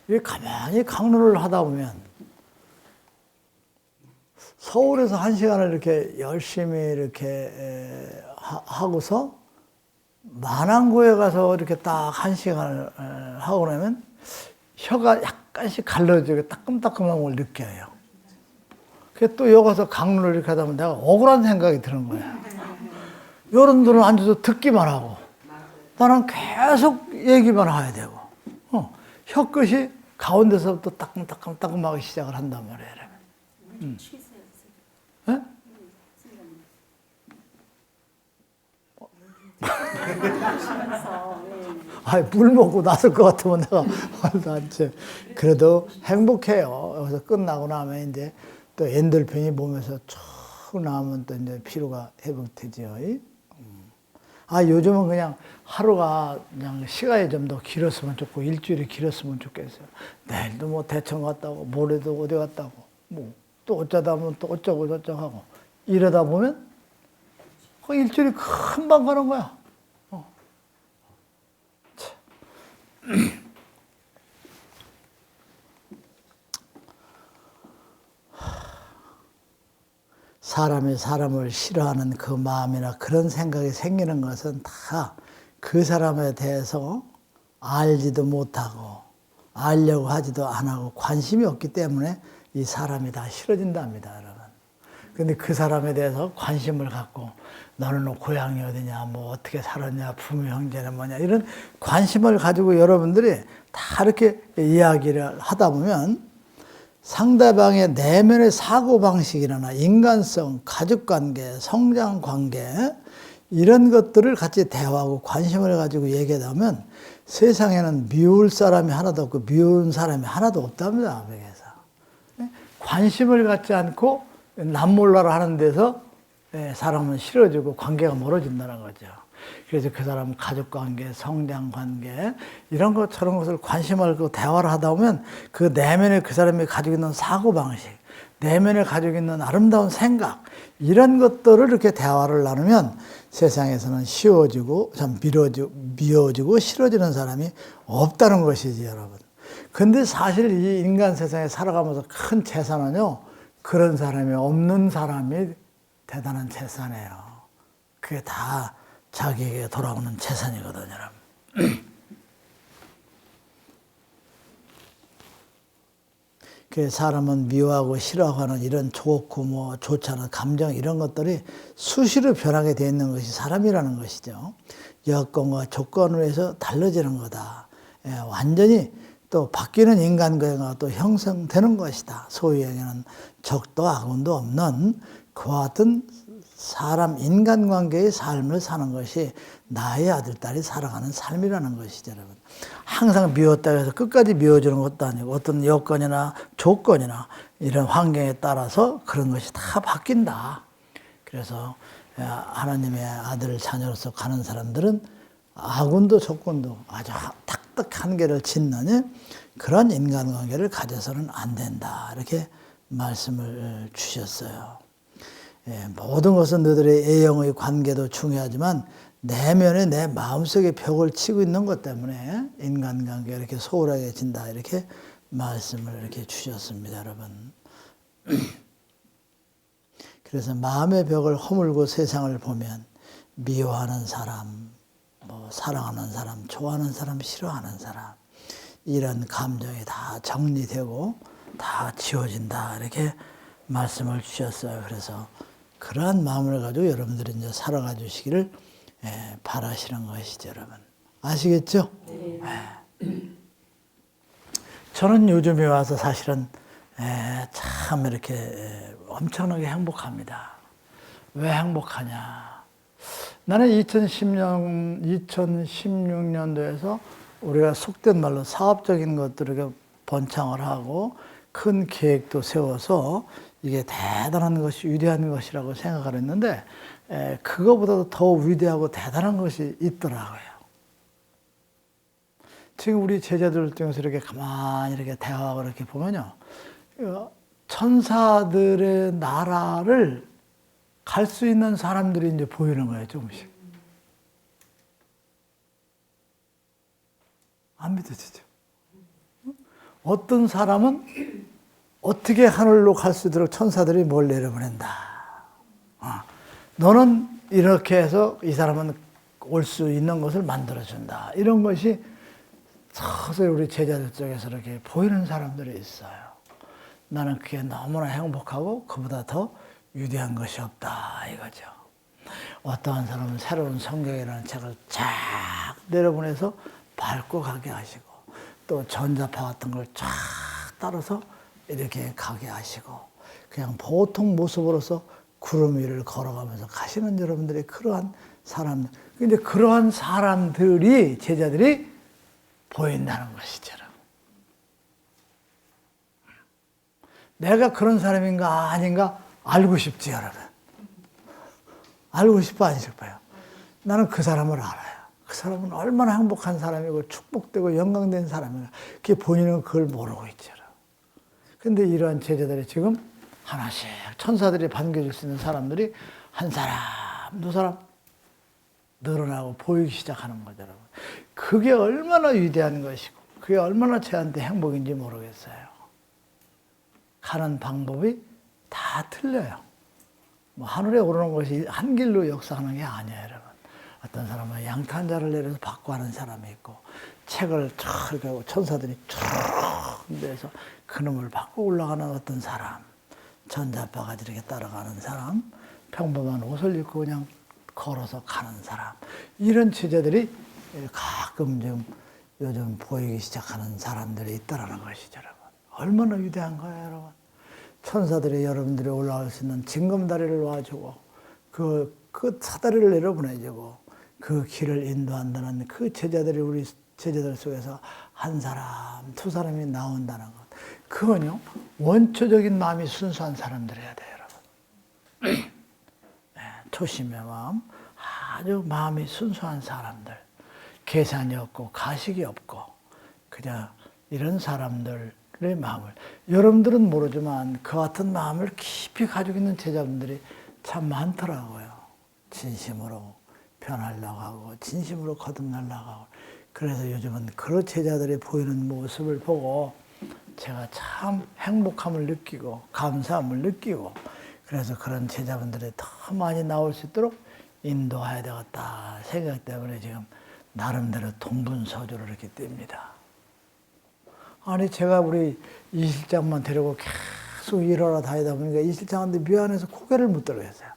Speaker 1: 이 가만히 강론을 하다 보면 서울에서 1시간을 이렇게 열심히 이렇게 하고서 만안고에 가서 이렇게 딱 1시간을 하고 나면 혀가 약간씩 갈라지고 따끔따끔한 걸 느껴요. 그게 또 여기 가서 강론을 이렇게 하다 보면 내가 억울한 생각이 드는 거야. 여러분들은 앉아서 듣기만 하고 나는 계속 얘기만 해야 되고 혀끝이 가운데서부터 따끔따끔하기 시작을 한단 말이에요. 네? 물 먹고 나설 것 같으면 내가 말도 안 돼. 그래도 행복해요. 여기서 끝나고 나면 이제 또 엔돌핀이 몸에서 쭉 나오면 또 이제 피로가 회복되죠. 요즘은 그냥 하루가 그냥 시간이 좀 더 길었으면 좋고 일주일이 길었으면 좋겠어요. 내일도 뭐 대천 갔다고 모레도 어디 갔다고 뭐 또 어쩌다 보면 또 어쩌고 저쩌고 하고 이러다 보면 그 일주일이 금방 가는 거야. 사람이 사람을 싫어하는 그 마음이나 그런 생각이 생기는 것은 다 그 사람에 대해서 알지도 못하고 알려고 하지도 안 하고 관심이 없기 때문에 이 사람이 다 싫어진답니다, 여러분. 근데 그 사람에 대해서 관심을 갖고 너는 고향이 어디냐, 뭐 어떻게 살았냐, 부모 형제는 뭐냐 이런 관심을 가지고 여러분들이 다 이렇게 이야기를 하다 보면 상대방의 내면의 사고방식이나 인간성, 가족관계, 성장관계 이런 것들을 같이 대화하고 관심을 가지고 얘기하다 보면 세상에는 미울 사람이 하나도 없고 미운 사람이 하나도 없답니다. 그래서 관심을 갖지 않고 남몰라를 하는 데서 사람은 싫어지고 관계가 멀어진다는 거죠. 그래서 그 사람 가족관계, 성장관계 이런 것 저런 것을 관심을 갖고 대화를 하다 보면 그 내면에 그 사람이 가지고 있는 사고방식, 내면에 가지고 있는 아름다운 생각 이런 것들을 이렇게 대화를 나누면 세상에서는 쉬워지고 참 미워지고 싫어지는 사람이 없다는 것이지, 여러분. 근데 사실 이 인간 세상에 살아가면서 큰 재산은요, 그런 사람이 없는 사람이 대단한 재산이에요. 그게 다 자기에게 돌아오는 재산이거든요, 여러분. 그 사람은 미워하고 싫어하는 이런 좋고 뭐 좋지 않은 감정 이런 것들이 수시로 변하게 되어 있는 것이 사람이라는 것이죠. 여건과 조건으로 해서 달라지는 거다. 완전히 또 바뀌는 인간관계가 또 형성되는 것이다. 소위 얘기하는 적도 아군도 없는 그와 같은 사람 인간관계의 삶을 사는 것이 나의 아들, 딸이 살아가는 삶이라는 것이죠, 여러분. 항상 미웠다고 해서 끝까지 미워지는 것도 아니고 어떤 여건이나 조건이나 이런 환경에 따라서 그런 것이 다 바뀐다. 그래서 하나님의 아들, 자녀로서 가는 사람들은 아군도 조건도 아주 탁탁 한계를 짓는 그런 인간관계를 가져서는 안 된다. 이렇게 말씀을 주셨어요. 모든 것은 너희들의 애형의 관계도 중요하지만 내면에 내 마음속에 벽을 치고 있는 것 때문에 인간관계가 이렇게 소홀하게 진다. 이렇게 말씀을 이렇게 주셨습니다, 여러분. 그래서 마음의 벽을 허물고 세상을 보면 미워하는 사람, 뭐 사랑하는 사람, 좋아하는 사람, 싫어하는 사람 이런 감정이 다 정리되고 다 지워진다. 이렇게 말씀을 주셨어요. 그래서 그러한 마음을 가지고 여러분들이 이제 살아가 주시기를 바라시는 것이죠, 여러분. 아시겠죠? 네. 저는 요즘에 와서 사실은 참 이렇게 엄청나게 행복합니다. 왜 행복하냐? 나는 2016년도에서 우리가 속된 말로 사업적인 것들을 번창을 하고 큰 계획도 세워서 이게 대단한 것이 위대한 것이라고 생각을 했는데 그거보다도 더 위대하고 대단한 것이 있더라고요. 지금 우리 제자들 중에서 이렇게 가만히 이렇게 대화하고 이렇게 보면요. 천사들의 나라를 갈 수 있는 사람들이 이제 보이는 거예요, 조금씩. 안 믿어지죠? 어떤 사람은 어떻게 하늘로 갈 수 있도록 천사들이 뭘 내려보낸다. 너는 이렇게 해서 이 사람은 올 수 있는 것을 만들어준다. 이런 것이 서서히 우리 제자들 쪽에서 이렇게 보이는 사람들이 있어요. 나는 그게 너무나 행복하고 그보다 더 위대한 것이 없다 이거죠. 어떠한 사람은 새로운 성경이라는 책을 쫙 내려보내서 밟고 가게 하시고 또 전자파 같은 걸 쫙 따라서 이렇게 가게 하시고 그냥 보통 모습으로서 구름 위를 걸어가면서 가시는 여러분들이 그러한 사람들. 근데 그러한 사람들이 제자들이 보인다는 것이죠. 내가 그런 사람인가 아닌가 알고 싶지, 여러분. 알고 싶어 안 싶어요? 나는 그 사람을 알아요. 그 사람은 얼마나 행복한 사람이고 축복되고 영광된 사람인가. 그게 본인은 그걸 모르고 있죠. 근데 이러한 제자들이 지금 하나씩 천사들이 반겨줄 수 있는 사람들이 한 사람, 두 사람 늘어나고 보이기 시작하는 거죠, 여러분. 그게 얼마나 위대한 것이고 그게 얼마나 저한테 행복인지 모르겠어요. 가는 방법이 다 틀려요. 뭐 하늘에 오르는 것이 한 길로 역사하는 게 아니에요, 여러분. 어떤 사람은 양탄자를 내려서 받고 하는 사람이 있고 책을 쫙 이렇게 천사들이 쭉 내서 그놈을 받고 올라가는 어떤 사람, 전자파가 이렇게 따라가는 사람, 평범한 옷을 입고 그냥 걸어서 가는 사람, 이런 제자들이 가끔 좀 요즘 보이기 시작하는 사람들이 있다라는 것이죠, 여러분. 얼마나 위대한 거예요, 여러분. 천사들이 여러분들이 올라갈 수 있는 징검다리를 와주고 그 사다리를 내려보내주고 그 길을 인도한다는 그 제자들이 우리 제자들 속에서 한 사람, 두 사람이 나온다는 것. 그건요, 원초적인 마음이 순수한 사람들이어야 돼요, 여러분. 네, 초심의 마음, 아주 마음이 순수한 사람들. 계산이 없고 가식이 없고 그냥 이런 사람들의 마음을, 여러분들은 모르지만 그 같은 마음을 깊이 가지고 있는 제자분들이 참 많더라고요. 진심으로 변하려고 하고 진심으로 거듭나려고 하고. 그래서 요즘은 그런 제자들이 보이는 모습을 보고 제가 참 행복함을 느끼고 감사함을 느끼고, 그래서 그런 제자분들이 더 많이 나올 수 있도록 인도해야 되겠다 생각 때문에 지금 나름대로 동분서주를 이렇게 띱니다. 아니 제가 우리 이 실장만 데리고 계속 일하러 다니다 보니까 이 실장한테 미안해서 고개를 못 들겠어요.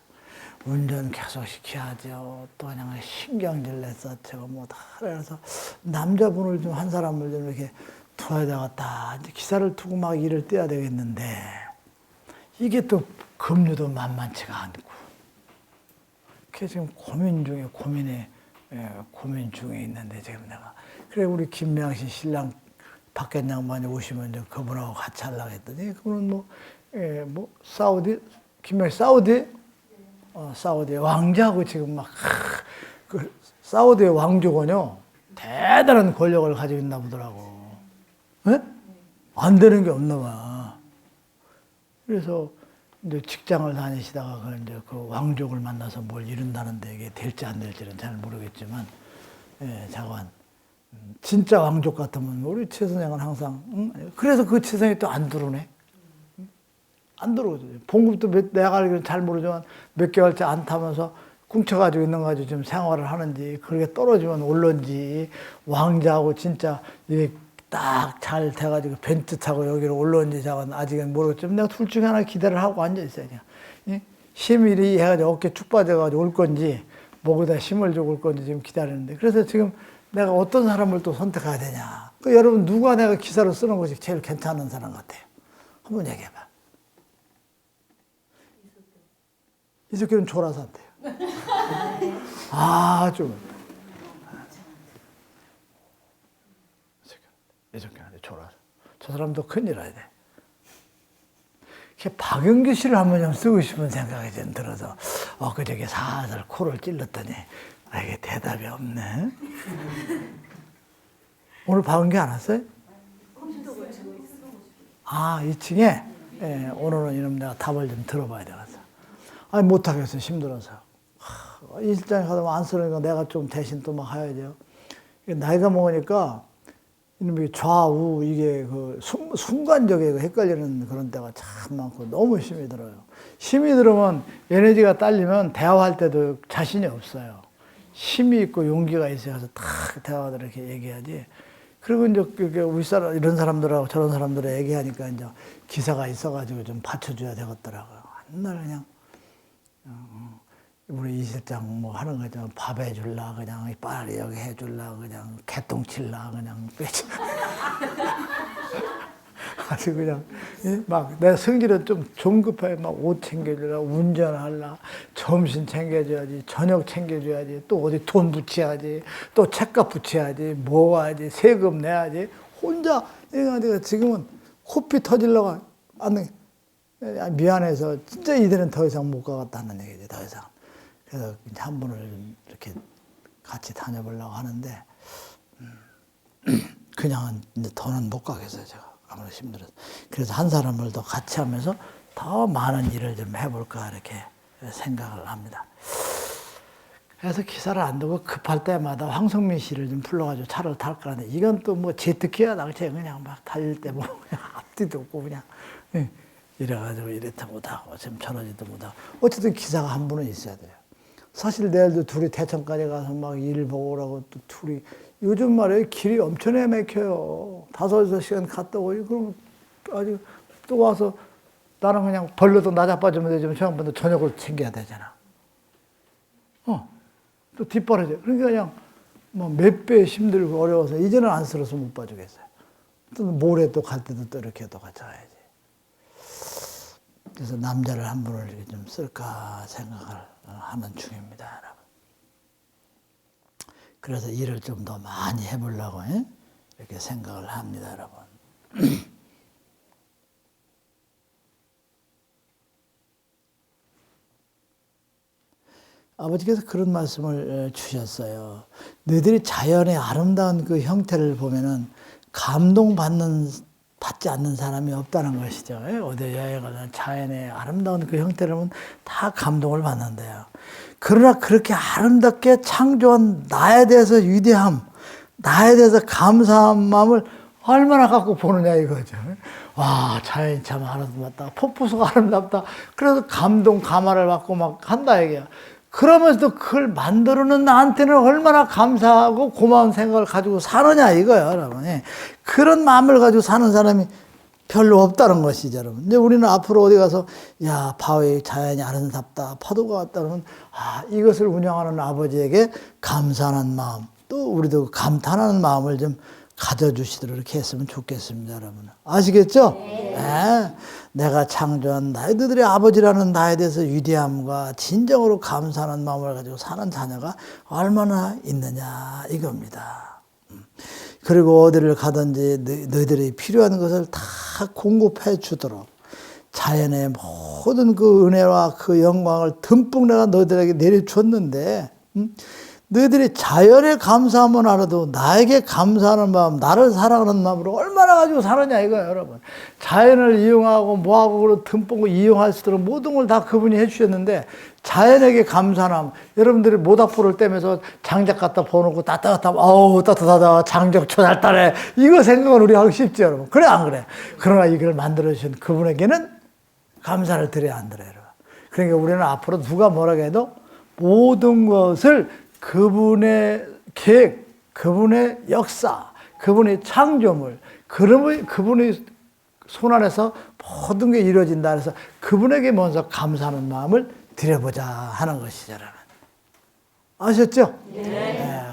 Speaker 1: 운전 계속 시켜야죠. 또 그냥 신경질 내서 제가 뭐 다 그래서 남자분을 좀 한 사람을 좀 이렇게 두어야 되겠다. 이제 기사를 두고 막 일을 떼야 되겠는데 이게 또 급료도 만만치가 않고. 그래서 지금 고민 중에 있는데 지금 내가 그래 우리 김명신 신랑 박현 양반이 오시면 이제 그분하고 같이 하려고 했더니 그분은 뭐 사우디 김명신 사우디 왕자하고 지금 막 그 사우디의 왕족은요 대단한 권력을 가지고 있나 보더라고. 네? 안 되는 게 없나 봐. 그래서 이제 직장을 다니시다가 이제 그 왕족을 만나서 뭘 이룬다는데 이게 될지 안 될지는 잘 모르겠지만, 자관 진짜 왕족 같으면 우리 최 선생은 항상 그래서 그 최 선생이 또 안 들어오네. 안 들어오죠. 봉급도 내가 알기로는 잘 모르지만 몇 개월째 안 타면서 궁쳐가지고 있는 거 가지고 지금 생활을 하는지, 그렇게 떨어지면 올런지, 왕자하고 진짜 이게 딱 잘 돼가지고 벤츠 타고 여기로 올라온지 자건 아직은 모르겠지만 내가 둘 중에 하나 기대를 하고 앉아있어요. 그냥. 심일이 해가지고 어깨 축 빠져가지고 올 건지 목에다 힘을 주고 올 건지 지금 기다리는데, 그래서 지금 내가 어떤 사람을 또 선택해야 되냐. 그 여러분 누가 내가 기사를 쓰는 것이 제일 괜찮은 사람 같아요? 한번 얘기해봐. 이석기는 조라사한테요. 아주. 이석기한테 조라사. 저 사람도 큰일 해야 돼. 박영규 씨를 한번 좀 쓰고 싶은 생각이 좀 들어서 그저께 살살 코를 찔렀더니 이게 대답이 없네. 오늘 박영규 안 왔어요? 2층에? 예, 오늘은 이놈 내가 답을 좀 들어봐야 되겠어. 아니 못하겠어, 힘들어서. 일장에 가다 안 쓰니까 내가 좀 대신 또 막 해야죠. 나이가 먹으니까 이놈이 좌우 이게 그 순간적에 헷갈리는 그런 때가 참 많고 너무 힘이 들어요. 힘이 들으면 에너지가 딸리면 대화할 때도 자신이 없어요. 힘이 있고 용기가 있어서 딱 대화를 이렇게 얘기하지. 그리고 이제 우리 사람 이런 사람들하고 저런 사람들하고 얘기하니까 이제 기사가 있어가지고 좀 받쳐줘야 되겠더라고요. 맨날 그냥 우리 이 실장 뭐 하는 거죠. 밥 해줄라 그냥 빨리 여기 해줄라 그냥 개똥 칠라 그냥 빼지. 아주 그냥 막 내 성질은 좀 종급해. 막 옷 챙겨주라, 운전하라, 점심 챙겨줘야지, 저녁 챙겨줘야지, 또 어디 돈 붙여야지, 또 책값 붙여야지, 모아야지, 세금 내야지. 혼자 내가 지금은 코피 터질려고 안 미안해서 진짜 이들은 더 이상 못 가겠다는 얘기지. 더 이상. 그래서 한 분을 이렇게 같이 다녀보려고 하는데 그냥은 이제 더는 못 가겠어요. 제가 아무래도 힘들어서. 그래서 한 사람을 더 같이 하면서 더 많은 일을 좀 해볼까 이렇게 생각을 합니다. 그래서 기사를 안 두고 급할 때마다 황성민 씨를 좀 불러가지고 차를 탈까 하는데 이건 또 뭐 제트기야 당시에 그냥 막 달릴 때 뭐 앞뒤도 없고 그냥 이래가지고 이랬다 못하고 지금 저러지도 못하고 어쨌든 기사가 한 분은 있어야 돼요. 사실 내일도 둘이 대천까지 가서 막 일 보고 오라고 또 둘이 요즘 말에 길이 엄청 막혀요. 5-6시간 갔다 오고 그럼 아주 또 와서 나는 그냥 벌러도 나 자빠지면 되지만 저 양반도 저녁을 챙겨야 되잖아. 또 뒷바라지. 그러니까 그냥 뭐 몇 배 힘들고 어려워서 이제는 안쓰러워서 못 봐주겠어요. 또 모레 또 갈 때도 또 이렇게 또 같이 가야지. 그래서 남자를 한 분을 이렇게 좀 쓸까 생각을 하는 중입니다, 여러분. 그래서 일을 좀 더 많이 해보려고 이렇게 생각을 합니다, 여러분. 아버지께서 그런 말씀을 주셨어요. 너희들이 자연의 아름다운 그 형태를 보면은 받지 않는 사람이 없다는 것이죠. 어디 여행을 자연의 아름다운 그 형태를 보면 다 감동을 받는데요. 그러나 그렇게 아름답게 창조한 나에 대해서 위대함, 나에 대해서 감사한 마음을 얼마나 갖고 보느냐 이거죠. 와, 자연이 참 아름답다. 폭포수가 아름답다. 그래서 감동, 감화를 받고 막 한다 이게요. 그러면서도 그걸 만들어놓은 나한테는 얼마나 감사하고 고마운 생각을 가지고 사느냐 이거예요, 여러분. 그런 마음을 가지고 사는 사람이 별로 없다는 것이죠, 여러분. 이제 우리는 앞으로 어디 가서 야, 바위 자연이 아름답다, 파도가 왔다 그러면 이것을 운영하는 아버지에게 감사하는 마음, 또 우리도 감탄하는 마음을 좀 가져주시도록 이렇게 했으면 좋겠습니다, 여러분. 아시겠죠? 네. 내가 창조한 너희들의 아버지라는 나에 대해서 위대함과 진정으로 감사하는 마음을 가지고 사는 자녀가 얼마나 있느냐 이겁니다. 그리고 어디를 가든지 너희들이 필요한 것을 다 공급해 주도록 자연의 모든 그 은혜와 그 영광을 듬뿍 내가 너희들에게 내려줬는데 너희들이 자연에 감사하면 알아도 나에게 감사하는 마음, 나를 사랑하는 마음으로 얼마나 가지고 사느냐 이거예요, 여러분. 자연을 이용하고 뭐하고 그런 듬뿍 이용할 수 있도록 모든 걸 다 그분이 해주셨는데 자연에게 감사하는 마음. 여러분들이 모닥불을 떼면서 장작 갖다 부어놓고 따뜻하면 어우 따뜻하다 장작 초달달해 이거 생각은 우리 하기 쉽지 여러분. 그래 안 그래? 그러나 이걸 만들어주신 그분에게는 감사를 드려야 안 드려요. 그러니까 우리는 앞으로 누가 뭐라고 해도 모든 것을 그분의 계획, 그분의 역사, 그분의 창조물, 그분의 손 안에서 모든 게 이루어진다 그래서 그분에게 먼저 감사하는 마음을 드려보자 하는 것이죠, 여러분. 아셨죠?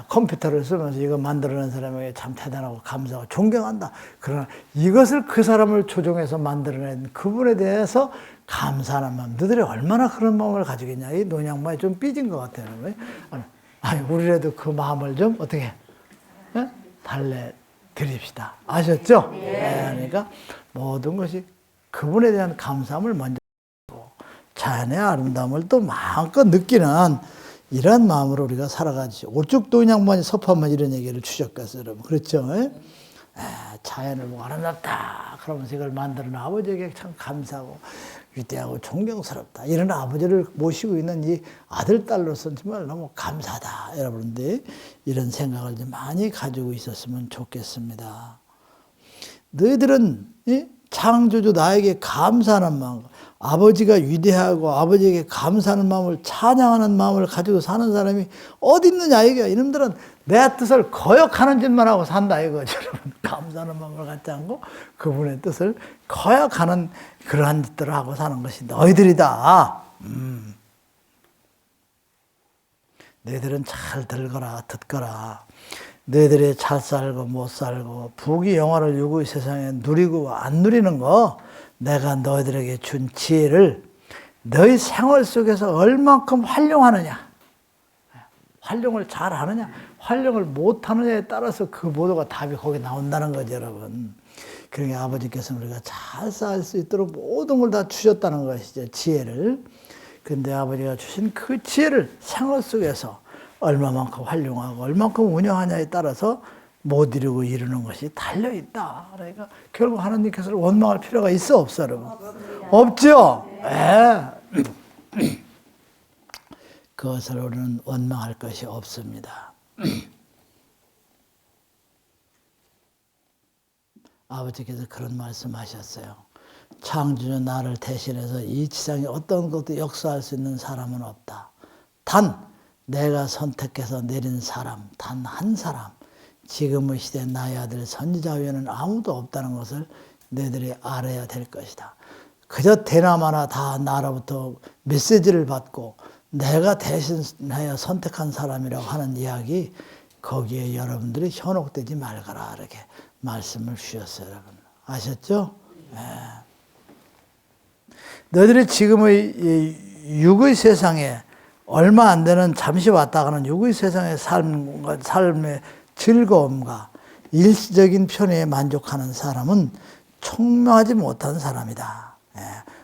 Speaker 1: 컴퓨터를 쓰면서 이거 만들어낸 사람에게 참 대단하고 감사하고 존경한다. 그러나 이것을 그 사람을 조종해서 만들어낸 그분에 대해서 감사하는 마음. 너희들이 얼마나 그런 마음을 가지고 있냐. 이 논양만이 좀 삐진 것 같아요. 아니, 우리라도 그 마음을 좀 어떻게 달래 드립시다. 아셨죠? 그러니까 모든 것이 그분에 대한 감사함을 먼저 하고 자연의 아름다움을 또 마음껏 느끼는 이런 마음으로 우리가 살아가지. 오죽도 그냥 섭하면 이런 얘기를 주셨겠어요, 여러분. 그렇죠? 자연을 보고 아름답다. 그러면서 이걸 만드는 아버지에게 참 감사하고 위대하고 존경스럽다. 이런 아버지를 모시고 있는 이 아들, 딸로서는 정말 너무 감사하다. 여러분들 이런 생각을 좀 많이 가지고 있었으면 좋겠습니다. 너희들은 창조주 나에게 감사하는 마음, 아버지가 위대하고 아버지에게 감사하는 마음을 찬양하는 마음을 가지고 사는 사람이 어디 있느냐 이게. 이놈들은 내 뜻을 거역하는 짓만 하고 산다 이거죠. 여러분 감사하는 마음을 갖지 않고 그분의 뜻을 거역하는 그러한 짓들을 하고 사는 것이 너희들이다. 너희들은 잘 들거라 듣거라. 너희들이 잘 살고 못 살고 부귀 영화를 요구의 세상에 누리고 안 누리는 거 내가 너희들에게 준 지혜를 너희 생활 속에서 얼만큼 활용하느냐, 활용을 잘 하느냐, 활용을 못 하느냐에 따라서 그 모두가 답이 거기 나온다는 거죠, 여러분. 그러니까 아버지께서는 우리가 잘 살 수 있도록 모든 걸 다 주셨다는 것이죠, 지혜를. 근데 아버지가 주신 그 지혜를 생활 속에서 얼마만큼 활용하고 얼마만큼 운영하냐에 따라서 못 이루고 이루는 것이 달려있다. 그러니까 결국 하나님께서는 원망할 필요가 있어 없어 여러분? 없죠? 그것을 우리는 원망할 것이 없습니다. 아버지께서 그런 말씀하셨어요. 창조주 나를 대신해서 이 지상에 어떤 것도 역사할 수 있는 사람은 없다. 단 내가 선택해서 내린 사람, 단 한 사람, 지금의 시대 나의 아들 선지자 외에는 아무도 없다는 것을 너희들이 알아야 될 것이다. 그저 대나마나 다 나로부터 메시지를 받고 내가 대신하여 선택한 사람이라고 하는 이야기, 거기에 여러분들이 현혹되지 말거라 이렇게 말씀을 주셨어요. 여러분 아셨죠? 너희들이 지금의 육의 세상에 얼마 안 되는 잠시 왔다 가는 육의 세상의 삶의 즐거움과 일시적인 편의에 만족하는 사람은 총명하지 못한 사람이다.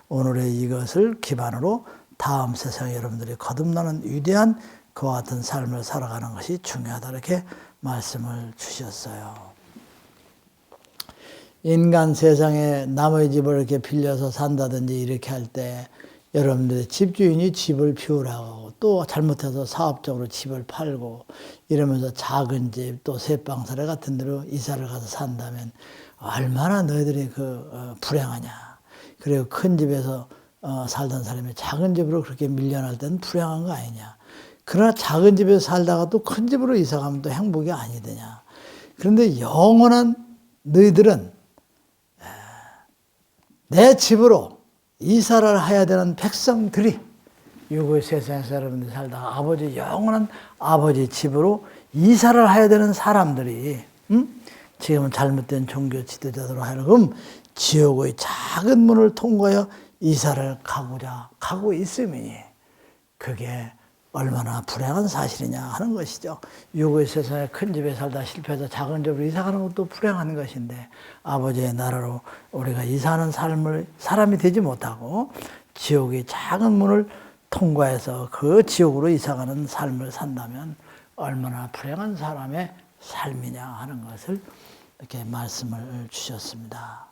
Speaker 1: 오늘의 이것을 기반으로 다음 세상에 여러분들이 거듭나는 위대한 그와 같은 삶을 살아가는 것이 중요하다. 이렇게 말씀을 주셨어요. 인간 세상에 남의 집을 이렇게 빌려서 산다든지 이렇게 할 때 여러분들의 집주인이 집을 비우라고 또 잘못해서 사업적으로 집을 팔고 이러면서 작은 집 또 새방사례 같은 데로 이사를 가서 산다면 얼마나 너희들이 불행하냐. 그리고 큰 집에서 살던 사람이 작은 집으로 그렇게 밀려날 때는 불행한 거 아니냐. 그러나 작은 집에서 살다가 또 큰 집으로 이사 가면 또 행복이 아니더냐. 그런데 영원한 너희들은 내 집으로 이사를 해야 되는 백성들이 육의 세상에서 여러분들이 살다가 아버지 영원한 아버지 집으로 이사를 해야 되는 사람들이 지금은 잘못된 종교 지도자들로 하여금 지옥의 작은 문을 통과하여 이사를 가고 있음이니 그게 얼마나 불행한 사실이냐 하는 것이죠. 육의 세상에 큰 집에 살다 실패해서 작은 집으로 이사가는 것도 불행한 것인데 아버지의 나라로 우리가 이사하는 삶을 사람이 되지 못하고 지옥의 작은 문을 통과해서 그 지옥으로 이사가는 삶을 산다면 얼마나 불행한 사람의 삶이냐 하는 것을 이렇게 말씀을 주셨습니다.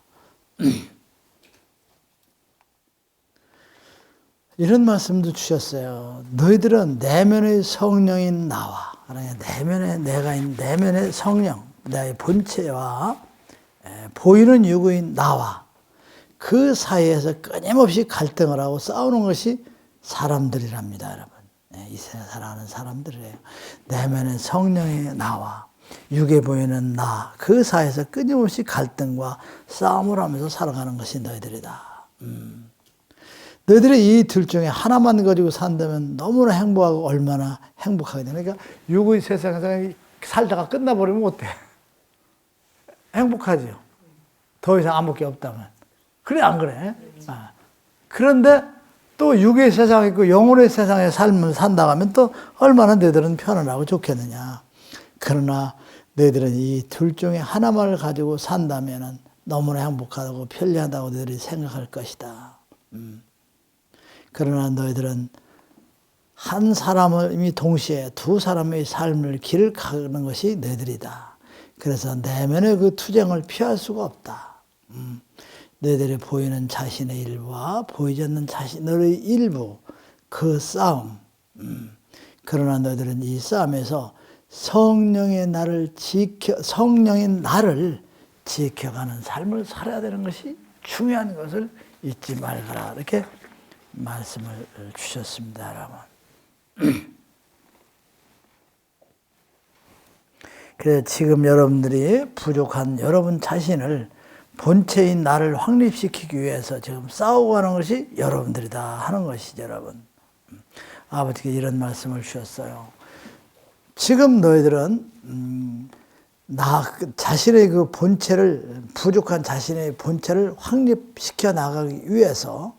Speaker 1: 이런 말씀도 주셨어요. 너희들은 내면의 성령인 나와, 내면에 내가 있는 내면의 성령, 나의 본체와 보이는 육의 나와 그 사이에서 끊임없이 갈등을 하고 싸우는 것이 사람들이랍니다, 여러분. 이 세상에 살아가는 사람들이에요. 내면의 성령의 나와 육에 보이는 나, 그 사이에서 끊임없이 갈등과 싸움을 하면서 살아가는 것이 너희들이다. 너희들이 이 둘 중에 하나만 가지고 산다면 너무나 행복하고 얼마나 행복하게 되나. 그러니까 육의 세상에서 살다가 끝나버리면 어때? 행복하죠. 더 이상 아무 게 없다면. 그래 안 그래? 아. 그런데 또 육의 세상에 있고 영혼의 세상의 삶을 산다 하면 또 얼마나 너희들은 편안하고 좋겠느냐. 그러나 너희들은 이 둘 중에 하나만을 가지고 산다면 너무나 행복하다고 편리하다고 너희들이 생각할 것이다. 그러나 너희들은 한 사람이 동시에 두 사람의 삶을 길을 가는 것이 너희들이다. 그래서 내면의 그 투쟁을 피할 수가 없다. 너희들이 보이는 자신의 일부와 보이지 않는 자신의 일부, 그 싸움. 그러나 너희들은 이 싸움에서 성령의 나를 지켜가는 삶을 살아야 되는 것이 중요한 것을 잊지 말거라. 이렇게 말씀을 주셨습니다, 여러분. 그래서 지금 여러분들이 부족한 여러분 자신을 본체인 나를 확립시키기 위해서 지금 싸우고 하는 것이 여러분들이다 하는 것이죠, 여러분. 아버지께 이런 말씀을 주셨어요. 지금 너희들은 자신의 그 본체를, 부족한 자신의 본체를 확립시켜 나가기 위해서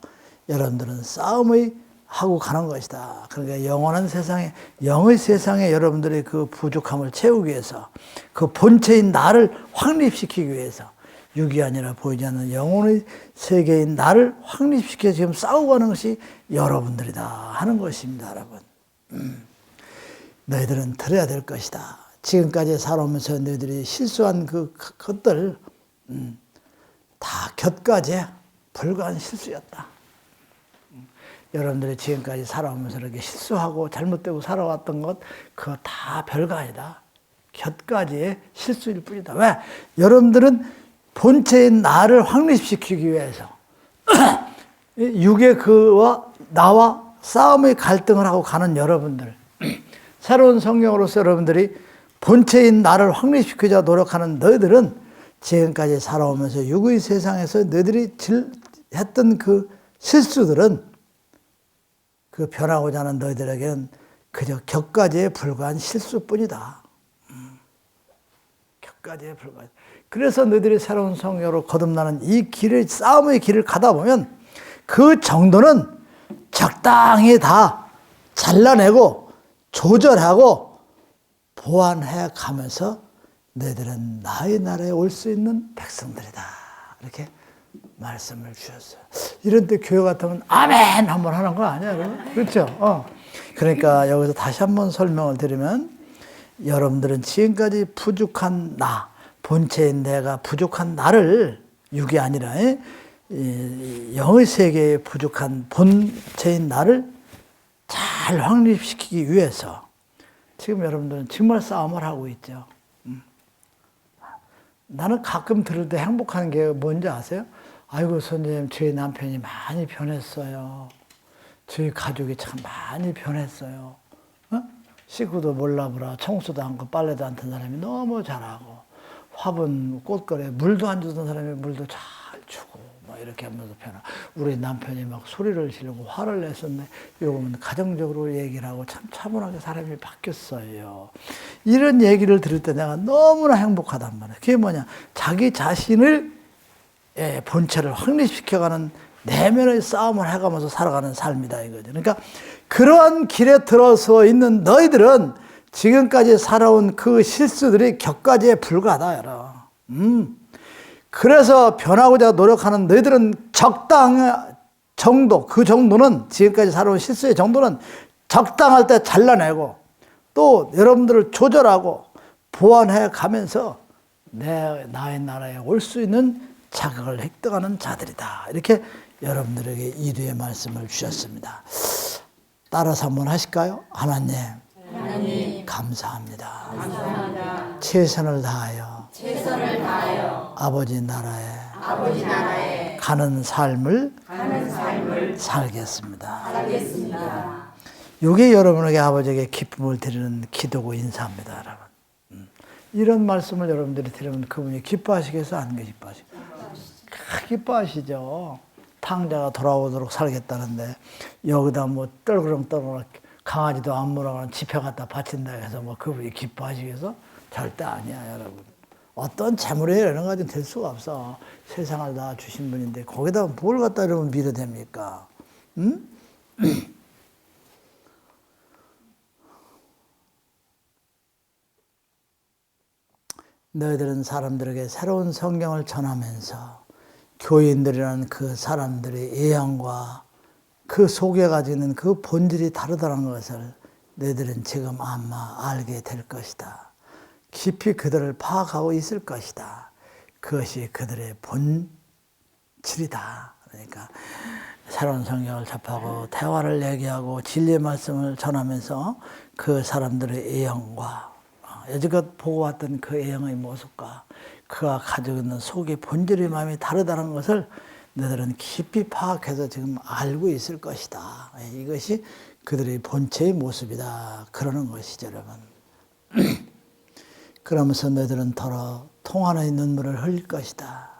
Speaker 1: 여러분들은 싸움을 하고 가는 것이다. 그러니까 영원한 세상에, 영의 세상에 여러분들의 그 부족함을 채우기 위해서, 그 본체인 나를 확립시키기 위해서, 육이 아니라 보이지 않는 영혼의 세계인 나를 확립시켜 지금 싸우고 가는 것이 여러분들이다 하는 것입니다, 여러분. 너희들은 들어야 될 것이다. 지금까지 살아오면서 너희들이 실수한 그것들 다 곁가지에 불과한 실수였다. 여러분들이 지금까지 살아오면서 이렇게 실수하고 잘못되고 살아왔던 것 그거 다 별거 아니다. 곁가지의 실수일 뿐이다. 왜? 여러분들은 본체인 나를 확립시키기 위해서 육의 그와 나와 싸움의 갈등을 하고 가는 여러분들, 새로운 성령으로서 여러분들이 본체인 나를 확립시키자 노력하는 너희들은 지금까지 살아오면서 육의 세상에서 너희들이 했던 그 실수들은 그 변하고자 하는 너희들에게는 그저 격가지에 불과한 실수뿐이다. 격가지에 불과한. 그래서 너희들이 새로운 성령으로 거듭나는 이 길을, 싸움의 길을 가다 보면 그 정도는 적당히 다 잘라내고 조절하고 보완해 가면서 너희들은 나의 나라에 올 수 있는 백성들이다. 이렇게 말씀을 주셨어요. 이런 때 교회 같으면 아멘 한번 하는 거 아니야, 여러분? 그렇죠? 그러니까 여기서 다시 한번 설명을 드리면 여러분들은 지금까지 부족한 나, 본체인 내가 부족한 나를, 육이 아니라 영의 세계에 부족한 본체인 나를 잘 확립시키기 위해서 지금 여러분들은 정말 싸움을 하고 있죠. 나는 가끔 들을 때 행복한 게 뭔지 아세요? 아이고 선생님, 저희 남편이 많이 변했어요. 저희 가족이 참 많이 변했어요. 식구도 몰라보라, 청소도 않고 빨래도 안 탄 사람이 너무 잘하고, 화분 꽃거리에 물도 안 주던 사람이 물도 잘 주고, 막 이렇게 하면서 변화. 우리 남편이 막 소리를 지르고 화를 냈었네. 요거는 가정적으로 얘기를 하고 참 차분하게 사람이 바뀌었어요. 이런 얘기를 들을 때 내가 너무나 행복하단 말이에요. 그게 뭐냐? 자기 자신을 본체를 확립시켜가는 내면의 싸움을 해가면서 살아가는 삶이다 이거죠. 그러니까 그러한 길에 들어서 있는 너희들은 지금까지 살아온 그 실수들이 격가지에 불과하다, 여러분. 그래서 변하고자 노력하는 너희들은 적당한 정도, 그 정도는 지금까지 살아온 실수의 정도는 적당할 때 잘라내고 또 여러분들을 조절하고 보완해 가면서 나의 나라에 올 수 있는 자격을 획득하는 자들이다. 이렇게 여러분들에게 이루의 말씀을 주셨습니다. 따라서 한번 하실까요? 하나님, 감사합니다. 최선을 다하여 아버지 나라에 가는 삶을 살겠습니다. 이게 여러분에게 아버지에게 기쁨을 드리는 기도고 인사합니다, 여러분. 이런 말씀을 여러분들이 드리면 그분이 기뻐하시겠어? 안 기뻐하시겠어? 기뻐하시죠. 탕자가 돌아오도록 살겠다는데 여기다 뭐 떨그렁떨그렁 강아지도 안 물어가는 지폐 갖다 바친다 해서 뭐 그분이 기뻐하시겠어? 절대 아니야, 여러분. 어떤 재물에 이런 가지는 될 수가 없어. 세상을 다 주신 분인데 거기다 뭘 갖다 이러면 밀어댑니까? 응? 너희들은 사람들에게 새로운 성경을 전하면서 교인들이라는 그 사람들의 예언과 그 속에 가지고 있는 그 본질이 다르다는 것을 너희들은 지금 아마 알게 될 것이다. 깊이 그들을 파악하고 있을 것이다. 그것이 그들의 본질이다. 그러니까 새로운 성경을 접하고 대화를 얘기하고 진리의 말씀을 전하면서 그 사람들의 예언과 여지껏 보고 왔던 그 예언의 모습과 그가 가지고 있는 속의 본질의 마음이 다르다는 것을 너희들은 깊이 파악해서 지금 알고 있을 것이다. 이것이 그들의 본체의 모습이다. 그러는 것이죠, 여러분. 그러면서 너희들은 더러 통하는 눈물을 흘릴 것이다.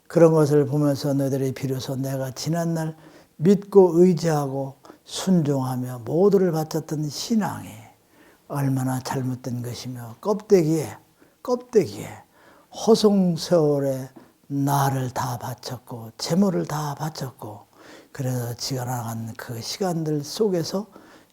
Speaker 1: 그런 것을 보면서 너희들이 비로소 내가 지난날 믿고 의지하고 순종하며 모두를 바쳤던 신앙이 얼마나 잘못된 것이며 껍데기에 허송세월에 나를 다 바쳤고 재물을 다 바쳤고 그래서 지나간 그 시간들 속에서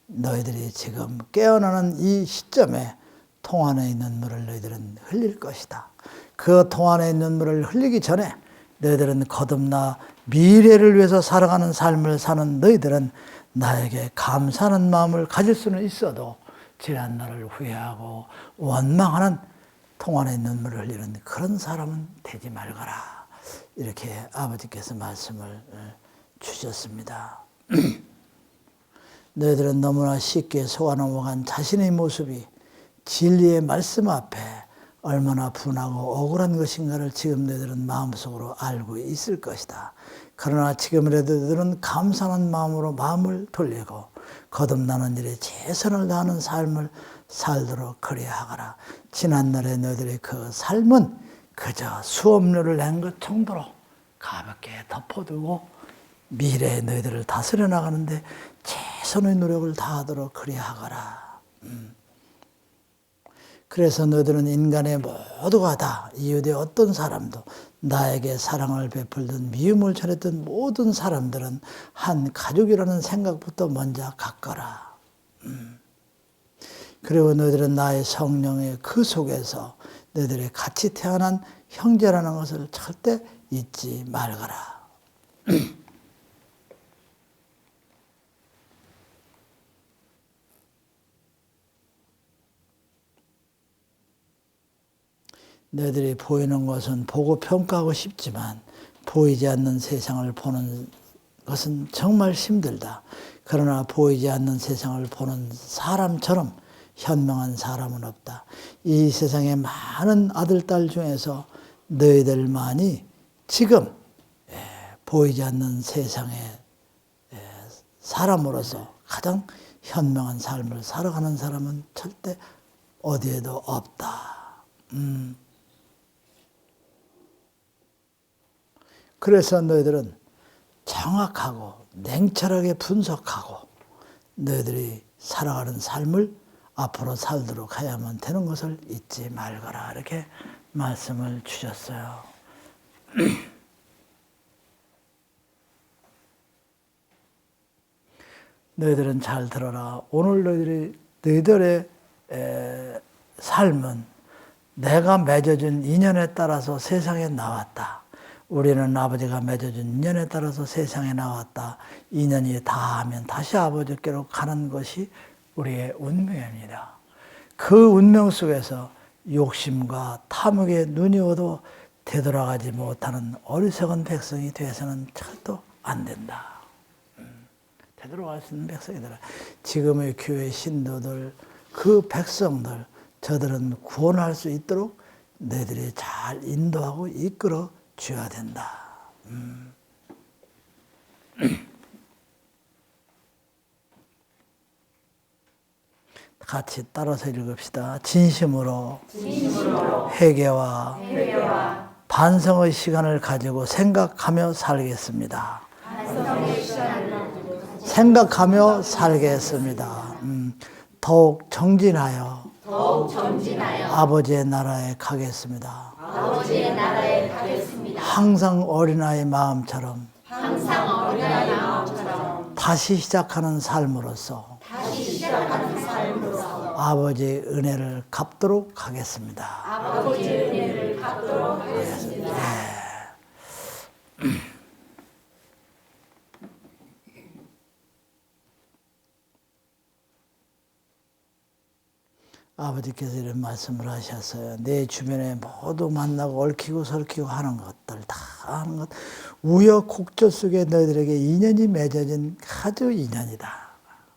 Speaker 1: 너희들이 지금 깨어나는 이 시점에 통안의 눈물을 너희들은 흘릴 것이다. 그 통안의 눈물을 흘리기 전에 너희들은 거듭나 미래를 위해서 살아가는 삶을 사는 너희들은 나에게 감사하는 마음을 가질 수는 있어도 지난 날을 후회하고 원망하는 통안의 눈물을 흘리는 그런 사람은 되지 말거라. 이렇게 아버지께서 말씀을 주셨습니다. 너희들은 너무나 쉽게 속아 넘어간 자신의 모습이 진리의 말씀 앞에 얼마나 분하고 억울한 것인가를 지금 너희들은 마음속으로 알고 있을 것이다. 그러나 지금이라도 너희들은 감사하는 마음으로 마음을 돌리고 거듭나는 일에 최선을 다하는 삶을 살도록 그리하거라. 지난날에 너희들의 그 삶은 그저 수업료를 낸 것 정도로 가볍게 덮어두고 미래의 너희들을 다스려 나가는데 최선의 노력을 다하도록 그리하거라. 그래서 너희들은 인간의 모두가 다 이웃의 어떤 사람도 나에게 사랑을 베풀든 미움을 전했던 모든 사람들은 한 가족이라는 생각부터 먼저 갖거라. 그리고 너희들은 나의 성령의 그 속에서 너희들이 같이 태어난 형제라는 것을 절대 잊지 말거라. 너희들이 보이는 것은 보고 평가하고 싶지만 보이지 않는 세상을 보는 것은 정말 힘들다. 그러나 보이지 않는 세상을 보는 사람처럼 현명한 사람은 없다. 이 세상의 많은 아들, 딸 중에서 너희들만이 지금 보이지 않는 세상의 사람으로서 가장 현명한 삶을 살아가는 사람은 절대 어디에도 없다. 그래서 너희들은 정확하고 냉철하게 분석하고 너희들이 살아가는 삶을 앞으로 살도록 해야만 되는 것을 잊지 말거라. 이렇게 말씀을 주셨어요. 너희들은 잘 들어라. 오늘 너희들의 삶은 내가 맺어준 인연에 따라서 세상에 나왔다. 우리는 아버지가 맺어준 인연에 따라서 세상에 나왔다. 인연이 다하면 다시 아버지께로 가는 것이 우리의 운명입니다. 그 운명 속에서 욕심과 탐욕에 눈이 어두워 되돌아가지 못하는 어리석은 백성이 되어서는 절도 안 된다. 되돌아갈 수 있는 백성이더라. 지금의 교회 신도들, 그 백성들, 저들은 구원할 수 있도록 너희들이 잘 인도하고 이끌어 줘야 된다. 같이 따라서 읽읍시다. 진심으로 회개와 반성의 시간을 가지고 생각하며 살겠습니다. 생각하며 살겠습니다. 더욱 정진하여 아버지의 나라에 가겠습니다. 항상 어린아이 마음처럼 다시 시작하는 삶으로서 아버지의 은혜를 갚도록 하겠습니다. 아버지께서 이런 말씀을 하셨어요. 내 주변에 모두 만나고 얽히고 설키고 하는 것들 다 하는 것 우여곡절 속에 너희들에게 인연이 맺어진 아주 인연이다.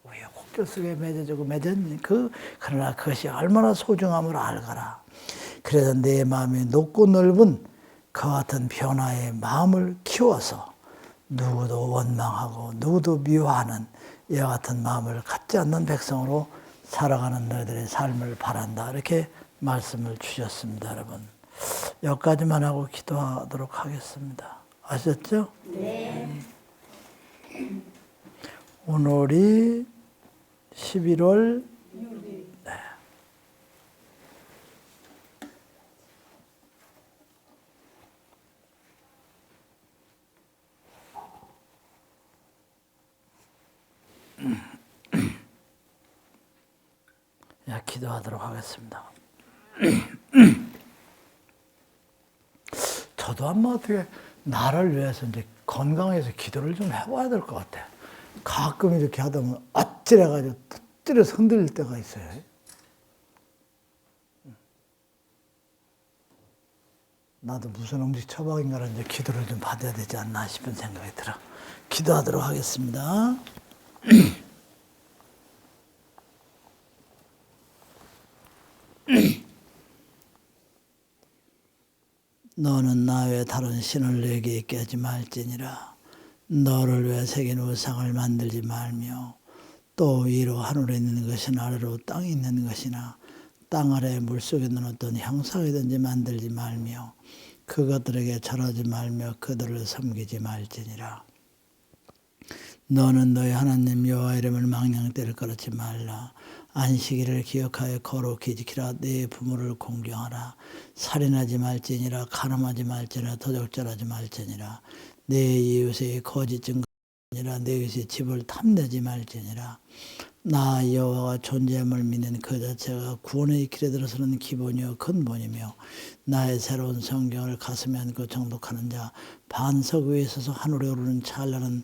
Speaker 1: 우여곡절 속에 맺어지고 맺어진 그러나 그것이 얼마나 소중함을 알거라. 그래서 내 마음이 높고 넓은 그와 같은 변화의 마음을 키워서 누구도 원망하고 누구도 미워하는 이와 같은 마음을 갖지 않는 백성으로 살아가는 너희들의 삶을 바란다. 이렇게 말씀을 주셨습니다, 여러분. 여기까지만 하고 기도하도록 하겠습니다. 아셨죠? 네. 오늘이 11월 6일. 네. 기도하도록 하겠습니다. 저도 한번 어떻게 나를 위해서 이제 건강해서 기도를 좀 해봐야 될 것 같아. 가끔 이렇게 하다 보면 아찔해가지고 터뜨려서 흔들릴 때가 있어요. 나도 무슨 음식 처방인가를 이제 기도를 좀 받아야 되지 않나 싶은 생각이 들어. 기도하도록 하겠습니다. 너는 나 외에 다른 신을 내게 있게 하지 말지니라. 너를 위해 새긴 우상을 만들지 말며 또 위로 하늘에 있는 것이나 아래로 땅에 있는 것이나 땅 아래 물속에 있는 어떤 형상이든지 만들지 말며 그것들에게 절하지 말며 그들을 섬기지 말지니라. 너는 너희 하나님 여호와 이름을 망령되를 거르지 말라. 안식일을 기억하여 거룩히 지키라. 네 부모를 공경하라. 살인하지 말지니라. 간음하지 말지니라. 도적질하지 말지니라. 내 이웃의 거짓 증거니라. 내 이웃의 집을 탐내지 말지니라. 나 여호와가 존재함을 믿는 그 자체가 구원의 길에 들어서는 기본이요 근본이며 나의 새로운 성경을 가슴에 안고 정독하는 자 반석 위에 서서 하늘에 오르는 찬란한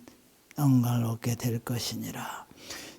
Speaker 1: 영광을 얻게 될 것이니라.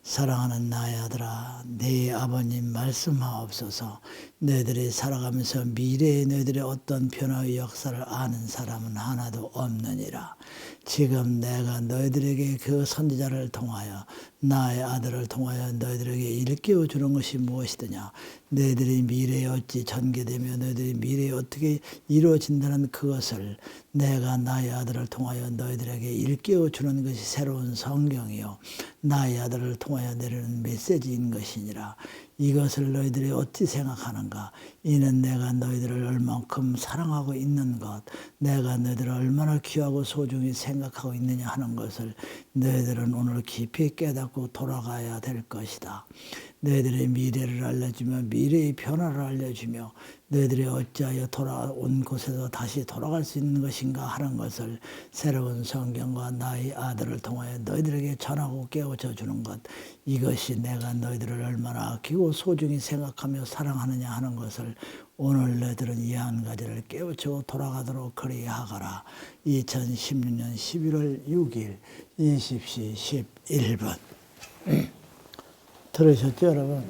Speaker 1: 사랑하는 나의 아들아, 네 아버님 말씀하옵소서. 너희들이 살아가면서 미래의 너희들의 어떤 변화의 역사를 아는 사람은 하나도 없느니라. 지금 내가 너희들에게 그 선지자를 통하여 나의 아들을 통하여 너희들에게 일깨워 주는 것이 무엇이더냐. 너희들이 미래에 어찌 전개되며 너희들이 미래에 어떻게 이루어진다는 그것을 내가 나의 아들을 통하여 너희들에게 일깨워 주는 것이 새로운 성경이요 나의 아들을 통하여 내리는 메시지인 것이니라. 이것을 너희들이 어찌 생각하는가? 이는 내가 너희들을 얼만큼 사랑하고 있는 것, 내가 너희들을 얼마나 귀하고 소중히 생각하고 있느냐 하는 것을 너희들은 오늘 깊이 깨닫고 돌아가야 될 것이다. 너희들의 미래를 알려주며 미래의 변화를 알려주며 너희들이 어찌하여 돌아온 곳에서 다시 돌아갈 수 있는 것인가 하는 것을 새로운 성경과 나의 아들을 통하여 너희들에게 전하고 깨우쳐 주는 것, 이것이 내가 너희들을 얼마나 아끼고 소중히 생각하며 사랑하느냐 하는 것을 오늘 너희들은 이 한 가지를 깨우치고 돌아가도록 그리하거라. 2016년 11월 6일 20시 11분 들으셨죠, 여러분?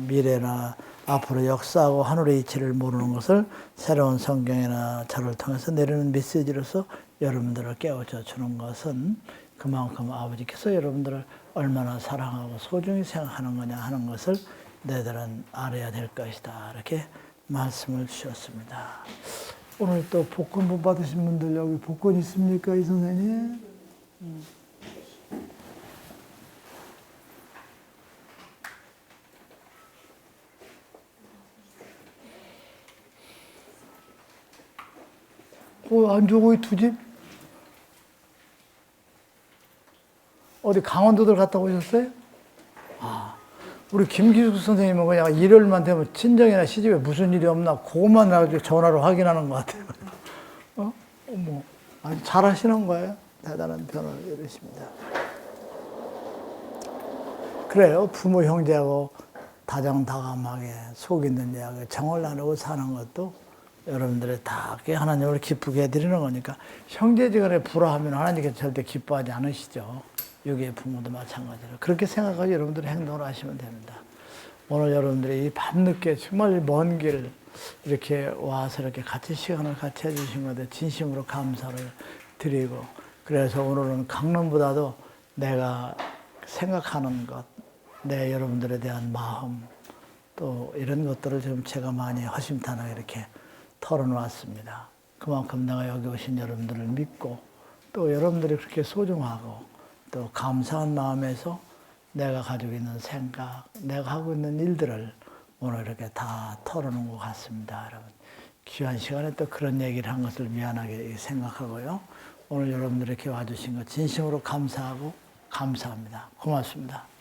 Speaker 1: 미래나 앞으로 역사하고 하늘의 이치를 모르는 것을 새로운 성경이나 저를 통해서 내리는 메시지로서 여러분들을 깨우쳐 주는 것은 그만큼 아버지께서 여러분들을 얼마나 사랑하고 소중히 생각하는 거냐 하는 것을 너희들은 알아야 될 것이다. 이렇게 말씀을 주셨습니다. 오늘 또 복권 못 받으신 분들 여기 복권 있습니까, 이 선생님? 안주고기 2집? 어디 강원도들 갔다 오셨어요? 아, 우리 김기숙 선생님은 그냥 일요일만 되면 친정이나 시집에 무슨 일이 없나 그것만 나중에 전화로 확인하는 것 같아요. 뭐 아주 잘하시는 거예요. 대단한 변호를 이루십니다. 그래요. 부모 형제하고 다정다감하게 속 있는 이야기 정을 나누고 사는 것도 여러분들의 다 하나님을 기쁘게 해드리는 거니까 형제지간에 불화하면 하나님께서 절대 기뻐하지 않으시죠. 여기에 부모도 마찬가지로 그렇게 생각하고 여러분들이 행동을 하시면 됩니다. 오늘 여러분들이 이 밤늦게 정말 먼 길 이렇게 와서 이렇게 같이 시간을 같이 해주신 것에 진심으로 감사를 드리고 그래서 오늘은 강론보다도 내가 생각하는 것, 내 여러분들에 대한 마음 또 이런 것들을 좀 제가 많이 허심탄회하게 이렇게 털어놓았습니다. 그만큼 내가 여기 오신 여러분들을 믿고 또 여러분들이 그렇게 소중하고 또 감사한 마음에서 내가 가지고 있는 생각, 내가 하고 있는 일들을 오늘 이렇게 다 털어놓은 것 같습니다, 여러분. 귀한 시간에 또 그런 얘기를 한 것을 미안하게 생각하고요. 오늘 여러분들 이렇게 와주신 것 진심으로 감사하고 감사합니다. 고맙습니다.